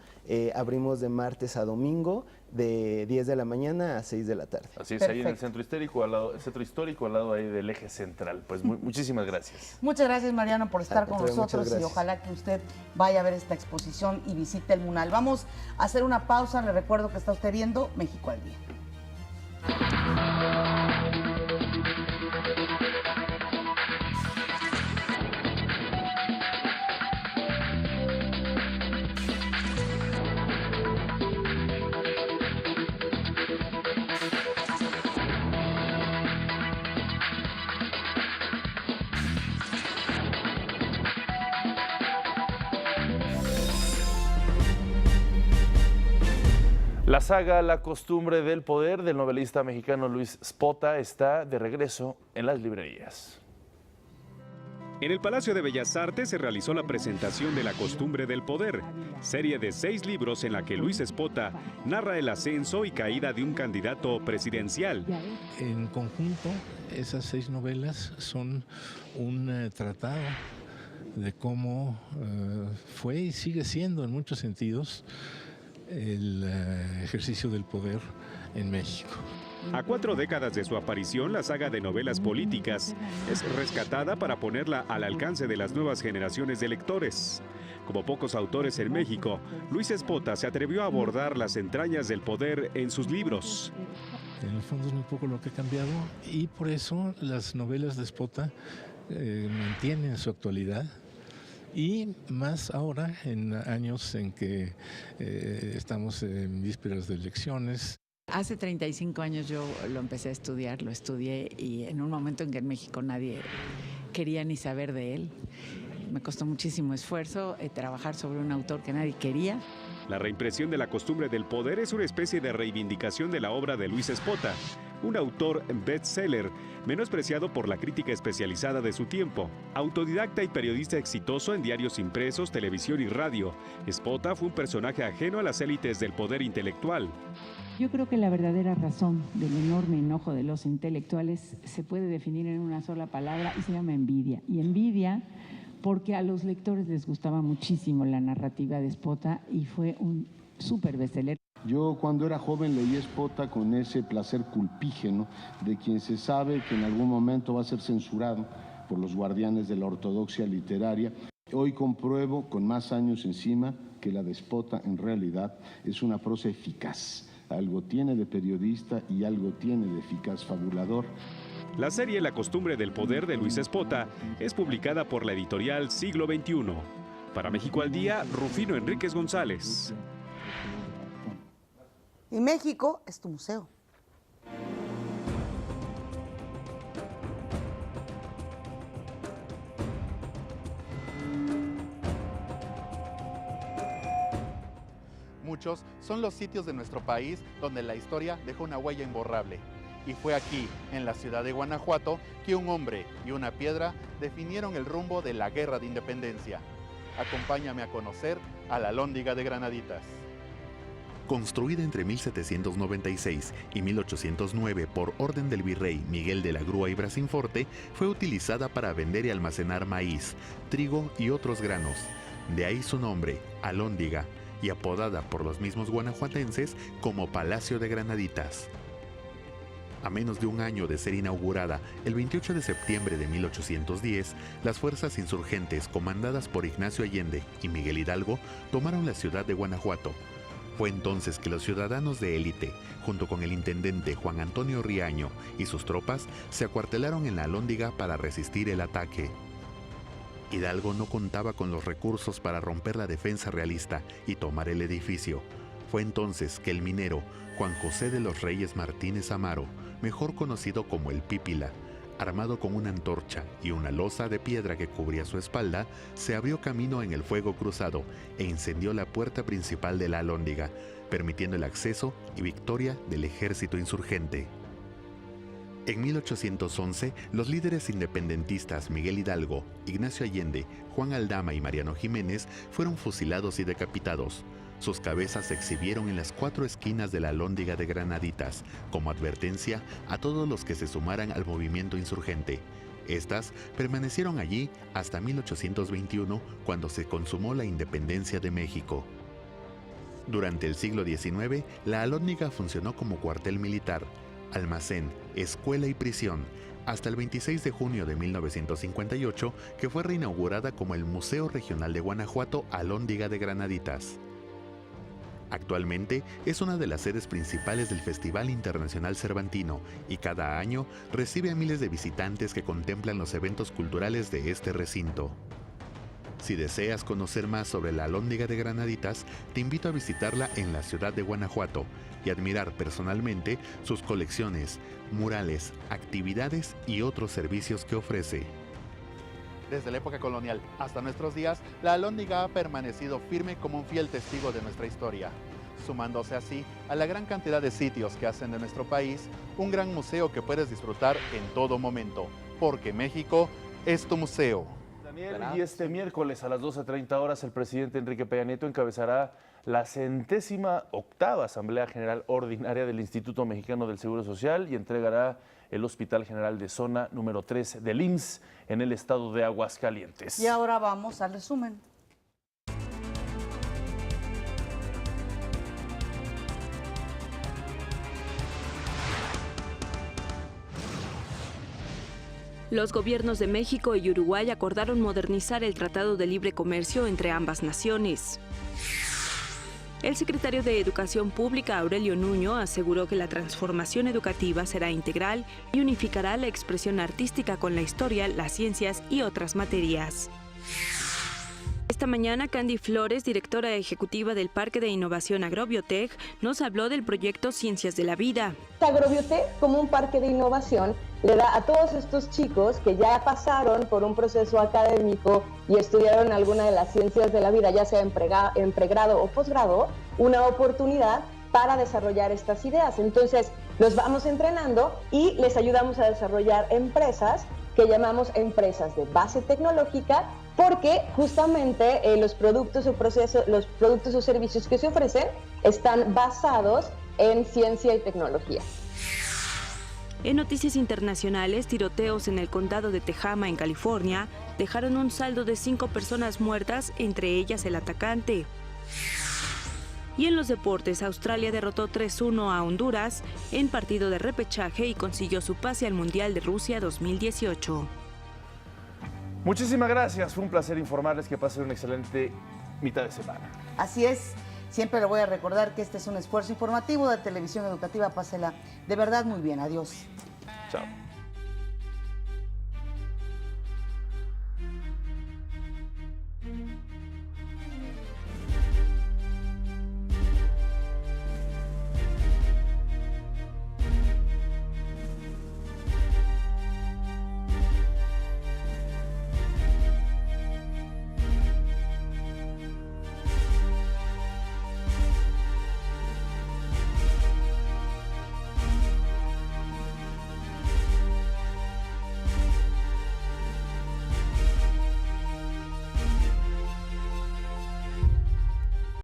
abrimos de martes a domingo, de 10 de la mañana a 6 de la tarde. Así es, ahí en el centro histórico, al lado ahí del eje central. Pues muchísimas gracias. Muchas gracias, Mariano, por estar con contrario, nosotros muchas y gracias. ojalá que usted vaya a ver esta exposición y visite el MUNAL. Vamos a hacer una pausa, le recuerdo que está usted viendo México al Día. La saga La costumbre del poder del novelista mexicano Luis Spota está de regreso en las librerías. En el Palacio de Bellas Artes se realizó la presentación de La costumbre del poder, serie de 6 libros en la que Luis Spota narra el ascenso y caída de un candidato presidencial. En conjunto, esas 6 novelas son un tratado de cómo fue y sigue siendo en muchos sentidos el ejercicio del poder en México. A 4 décadas de su aparición, la saga de novelas políticas es rescatada para ponerla al alcance de las nuevas generaciones de lectores. Como pocos autores en México, Luis Spota se atrevió a abordar las entrañas del poder en sus libros. En el fondo es muy poco lo que ha cambiado y por eso las novelas de Spota mantienen su actualidad. Y más ahora, en años en que estamos en vísperas de elecciones. Hace 35 años yo lo empecé a estudiar, lo estudié y en un momento en que en México nadie quería ni saber de él. Me costó muchísimo esfuerzo trabajar sobre un autor que nadie quería. La reimpresión de La costumbre del poder es una especie de reivindicación de la obra de Luis Spota, un autor bestseller, menospreciado por la crítica especializada de su tiempo. Autodidacta y periodista exitoso en diarios impresos, televisión y radio, Spota fue un personaje ajeno a las élites del poder intelectual. Yo creo que la verdadera razón del enorme enojo de los intelectuales se puede definir en una sola palabra y se llama envidia. Y envidia porque a los lectores les gustaba muchísimo la narrativa de Spota y fue un súper bestseller. Yo cuando era joven leí Spota con ese placer culpígeno de quien se sabe que en algún momento va a ser censurado por los guardianes de la ortodoxia literaria. Hoy compruebo, con más años encima, que la de Spota en realidad es una prosa eficaz. Algo tiene de periodista y algo tiene de eficaz fabulador. La serie La costumbre del poder de Luis Spota es publicada por la editorial Siglo XXI. Para México al Día, Rufino Enríquez González. Y México es tu museo. muchos, son los sitios de nuestro país donde la historia dejó una huella imborrable. Y fue aquí, en la ciudad de Guanajuato, que un hombre y una piedra definieron el rumbo de la Guerra de Independencia. Acompáñame a conocer a la Alhóndiga de Granaditas. Construida entre 1796 y 1809 por orden del virrey Miguel de la Grúa y Brasinforte, fue utilizada para vender y almacenar maíz, trigo y otros granos. De ahí su nombre, Alhóndiga, y apodada por los mismos guanajuatenses como Palacio de Granaditas. A menos de un año de ser inaugurada, el 28 de septiembre de 1810, las fuerzas insurgentes comandadas por Ignacio Allende y Miguel Hidalgo tomaron la ciudad de Guanajuato. Fue entonces que los ciudadanos de élite, junto con el intendente Juan Antonio Riaño y sus tropas, se acuartelaron en la Alhóndiga para resistir el ataque. Hidalgo no contaba con los recursos para romper la defensa realista y tomar el edificio. Fue entonces que el minero Juan José de los Reyes Martínez Amaro, mejor conocido como el Pípila, armado con una antorcha y una losa de piedra que cubría su espalda, se abrió camino en el fuego cruzado e incendió la puerta principal de la Alhóndiga, permitiendo el acceso y victoria del ejército insurgente. En 1811, los líderes independentistas Miguel Hidalgo, Ignacio Allende, Juan Aldama y Mariano Jiménez fueron fusilados y decapitados. Sus cabezas se exhibieron en las 4 esquinas de la Alhóndiga de Granaditas, como advertencia a todos los que se sumaran al movimiento insurgente. Estas permanecieron allí hasta 1821, cuando se consumó la independencia de México. Durante el siglo XIX, la Alhóndiga funcionó como cuartel militar, almacén, escuela y prisión, hasta el 26 de junio de 1958, que fue reinaugurada como el Museo Regional de Guanajuato Alhóndiga de Granaditas. Actualmente es una de las sedes principales del Festival Internacional Cervantino y cada año recibe a miles de visitantes que contemplan los eventos culturales de este recinto. Si deseas conocer más sobre la Alhóndiga de Granaditas, te invito a visitarla en la ciudad de Guanajuato y admirar personalmente sus colecciones, murales, actividades y otros servicios que ofrece. Desde la época colonial hasta nuestros días, la Alhóndiga ha permanecido firme como un fiel testigo de nuestra historia, sumándose así a la gran cantidad de sitios que hacen de nuestro país un gran museo que puedes disfrutar en todo momento, porque México es tu museo. Daniel, y este miércoles a las 12:30 horas el presidente Enrique Peña Nieto encabezará la 78ª Asamblea General Ordinaria del Instituto Mexicano del Seguro Social y entregará el Hospital General de Zona número 3 del IMSS en el estado de Aguascalientes. Y ahora vamos al resumen. Los gobiernos de México y Uruguay acordaron modernizar el Tratado de Libre Comercio entre ambas naciones. El secretario de Educación Pública, Aurelio Nuño, aseguró que la transformación educativa será integral y unificará la expresión artística con la historia, las ciencias y otras materias. Esta mañana, Candy Flores, directora ejecutiva del Parque de Innovación Agrobiotech, nos habló del proyecto Ciencias de la Vida. Agrobiotech, como un parque de innovación, le da a todos estos chicos que ya pasaron por un proceso académico y estudiaron alguna de las ciencias de la vida, ya sea en pregrado o posgrado, una oportunidad para desarrollar estas ideas. Entonces, los vamos entrenando y les ayudamos a desarrollar empresas que llamamos empresas de base tecnológica, porque justamente los productos o servicios que se ofrecen están basados en ciencia y tecnología. En noticias internacionales, tiroteos en el condado de Tehama, en California, dejaron un saldo de 5 personas muertas, entre ellas el atacante. Y en los deportes, Australia derrotó 3-1 a Honduras en partido de repechaje y consiguió su pase al Mundial de Rusia 2018. Muchísimas gracias, fue un placer informarles, que pasen una excelente mitad de semana. Así es, siempre le voy a recordar que este es un esfuerzo informativo de Televisión Educativa. Pásela de verdad muy bien, adiós. Chao.